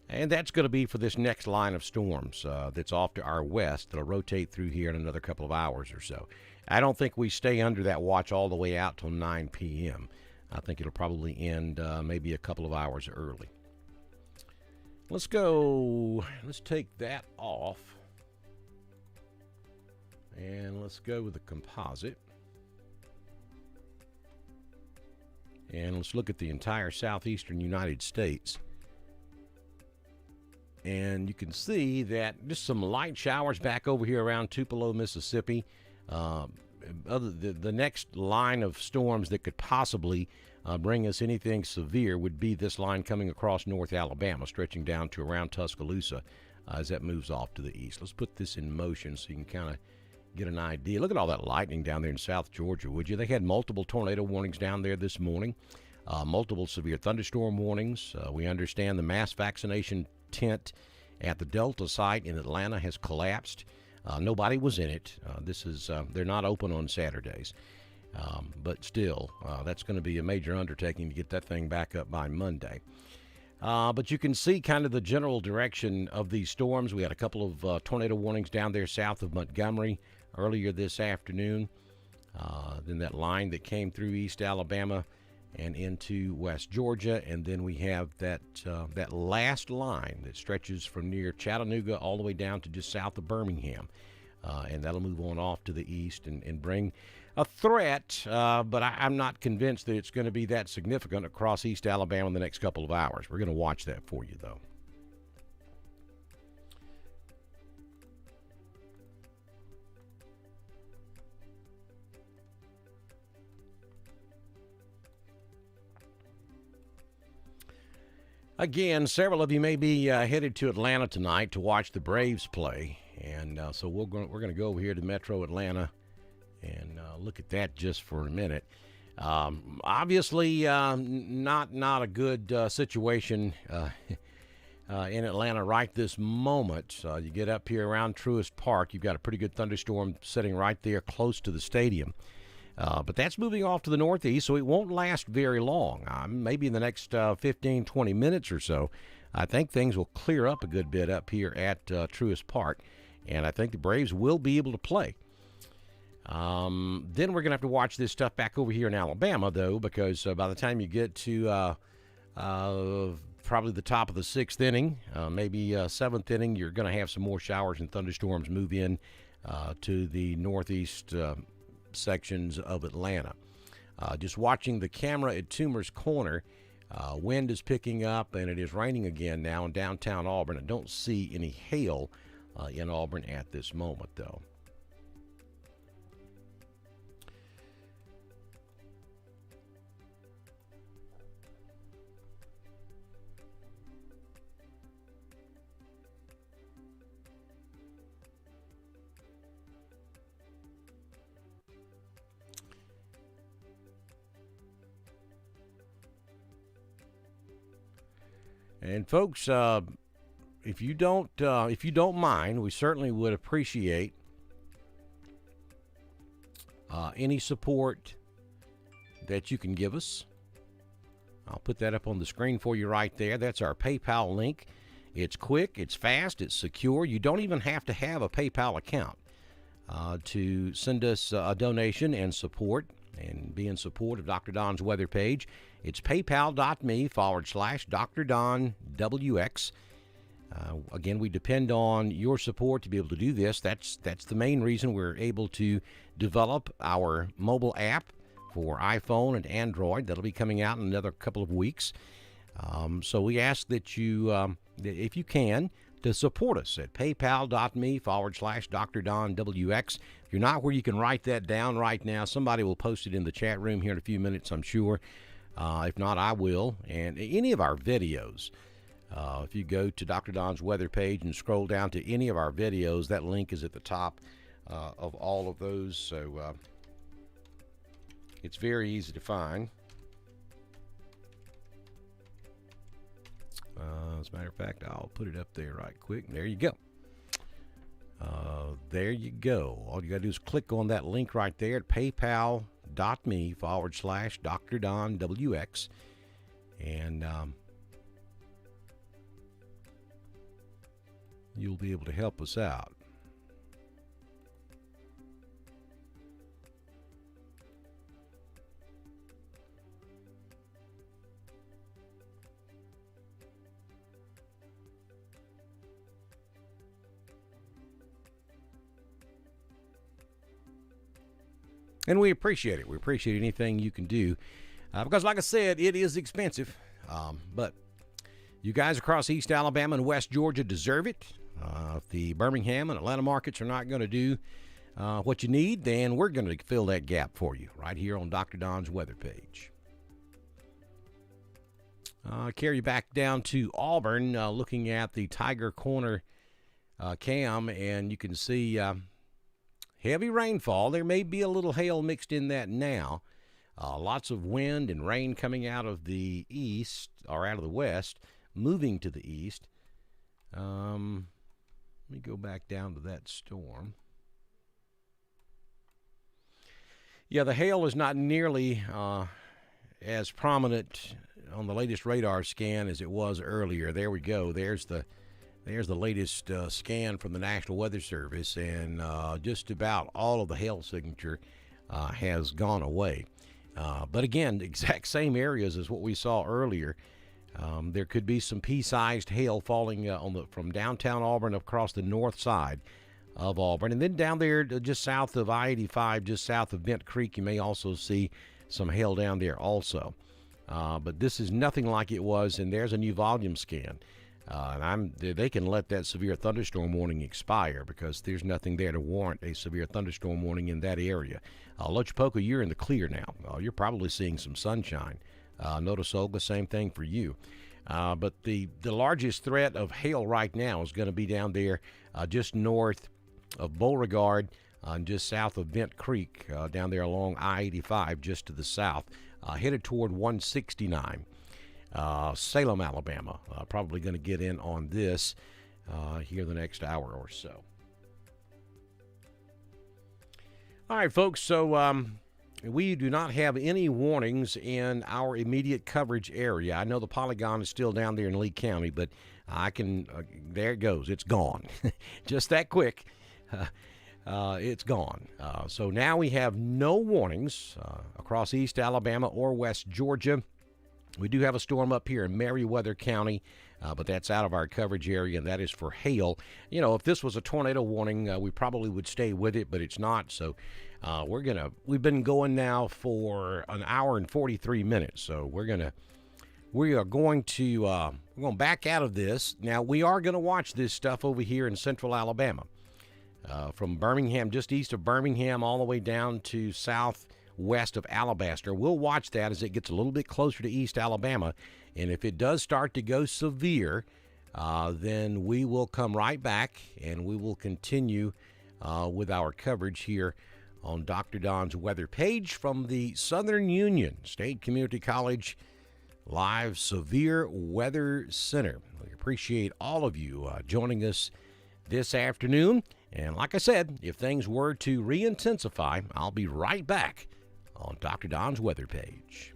And that's going to be for this next line of storms that's off to our west that'll rotate through here in another couple of hours or so. I don't think we stay under that watch all the way out till 9 p.m. I think it'll probably end maybe a couple of hours early. Let's take that off. And let's go with the composite. And let's look at the entire southeastern United States. And you can see that just some light showers back over here around Tupelo, Mississippi. the next line of storms that could possibly bring us anything severe would be this line coming across North Alabama, stretching down to around Tuscaloosa as that moves off to the east. Let's put this in motion so you can kind of get an idea. Look at all that lightning down there in South Georgia, would you? They had multiple tornado warnings down there this morning, multiple severe thunderstorm warnings. We understand the mass vaccination tent at the Delta site in Atlanta has collapsed. Nobody was in it. They're not open on Saturdays. But still, that's going to be a major undertaking to get that thing back up by Monday. But you can see kind of the general direction of these storms. We had a couple of tornado warnings down there south of Montgomery earlier this afternoon. Then that line that came through East Alabama and into West Georgia. And then we have that last line that stretches from near Chattanooga all the way down to just south of Birmingham. And that'll move on off to the east and bring a threat, but I'm not convinced that it's going to be that significant across East Alabama in the next couple of hours. We're going to watch that for you, though. Again, several of you may be headed to Atlanta tonight to watch the Braves play, and so we're going to go over here to Metro Atlanta and look at that just for a minute. Obviously, not a good situation in Atlanta right this moment. You get up here around Truist Park, you've got a pretty good thunderstorm sitting right there close to the stadium. But that's moving off to the northeast, so it won't last very long. Maybe in the next 15, 20 minutes or so, I think things will clear up a good bit up here at Truist Park, and I think the Braves will be able to play. Then we're going to have to watch this stuff back over here in Alabama, though, because by the time you get to probably the top of the sixth inning, maybe seventh inning, you're going to have some more showers and thunderstorms move in to the northeast sections of Atlanta. Just watching the camera at Toomer's Corner, wind is picking up and it is raining again now in downtown Auburn. I don't see any hail in Auburn at this moment, though. And folks, if you don't mind, we certainly would appreciate any support that you can give us. I'll put that up on the screen for you right there. That's our PayPal link. It's quick, it's fast, it's secure. You don't even have to have a PayPal account to send us a donation and support and be in support of Dr. Don's weather page. It's paypal.me/Dr. Don WX. Again, we depend on your support to be able to do this. That's the main reason we're able to develop our mobile app for iPhone and Android. That'll be coming out in another couple of weeks. So we ask that you, if you can, to support us at paypal.me/Dr. Don WX. If you're not where you can write that down right now, somebody will post it in the chat room here in a few minutes, I'm sure. If not, I will. And any of our videos, if you go to Dr. Don's weather page and scroll down to any of our videos, that link is at the top of all of those. So it's very easy to find. As a matter of fact, I'll put it up there right quick. There you go. There you go. All you got to do is click on that link right there at paypal.me/Dr. Don WX. And you'll be able to help us out. And we appreciate it. We appreciate anything you can do because, like I said, it is expensive. But you guys across East Alabama and West Georgia deserve it. If the Birmingham and Atlanta markets are not going to do what you need, then we're going to fill that gap for you right here on Dr. Don's weather page. Carry you back down to Auburn, looking at the Tiger Corner cam, and you can see heavy rainfall. There may be a little hail mixed in that now. Lots of wind and rain coming out of the east, or out of the west, moving to the east. Let me go back down to that storm. Yeah, the hail is not nearly as prominent on the latest radar scan as it was earlier. There we go. There's the latest scan from the National Weather Service, and just about all of the hail signature has gone away. But again, the exact same areas as what we saw earlier. There could be some pea-sized hail falling from downtown Auburn across the north side of Auburn. And then down there just south of I-85, just south of Bent Creek, you may also see some hail down there also. But this is nothing like it was, and there's a new volume scan. And they can let that severe thunderstorm warning expire because there's nothing there to warrant a severe thunderstorm warning in that area. Lochapoka, you're in the clear now. You're probably seeing some sunshine. Notasulga, same thing for you. But the largest threat of hail right now is going to be down there just north of Beauregard and just south of Bent Creek, down there along I-85 just to the south, headed toward 169. Salem, Alabama, probably going to get in on this here the next hour or so. All right, folks, so we do not have any warnings in our immediate coverage area. I know the Polygon is still down there in Lee County, but there it goes. It's gone. Just that quick. It's gone. So now we have no warnings across East Alabama or West Georgia. We do have a storm up here in Meriwether County, but that's out of our coverage area, and that is for hail. You know, if this was a tornado warning, we probably would stay with it, but it's not. So we've been going now for an hour and 43 minutes. So we are going to back out of this. Now, we are going to watch this stuff over here in central Alabama, from Birmingham, just east of Birmingham, all the way down to southwest of Alabaster. We'll watch that as it gets a little bit closer to East Alabama. And if it does start to go severe, then we will come right back and we will continue with our coverage here on Dr. Don's weather page from the Southern Union State Community College Live Severe Weather Center. We appreciate all of you joining us this afternoon. And like I said, if things were to re-intensify, I'll be right back on Dr. Don's weather page.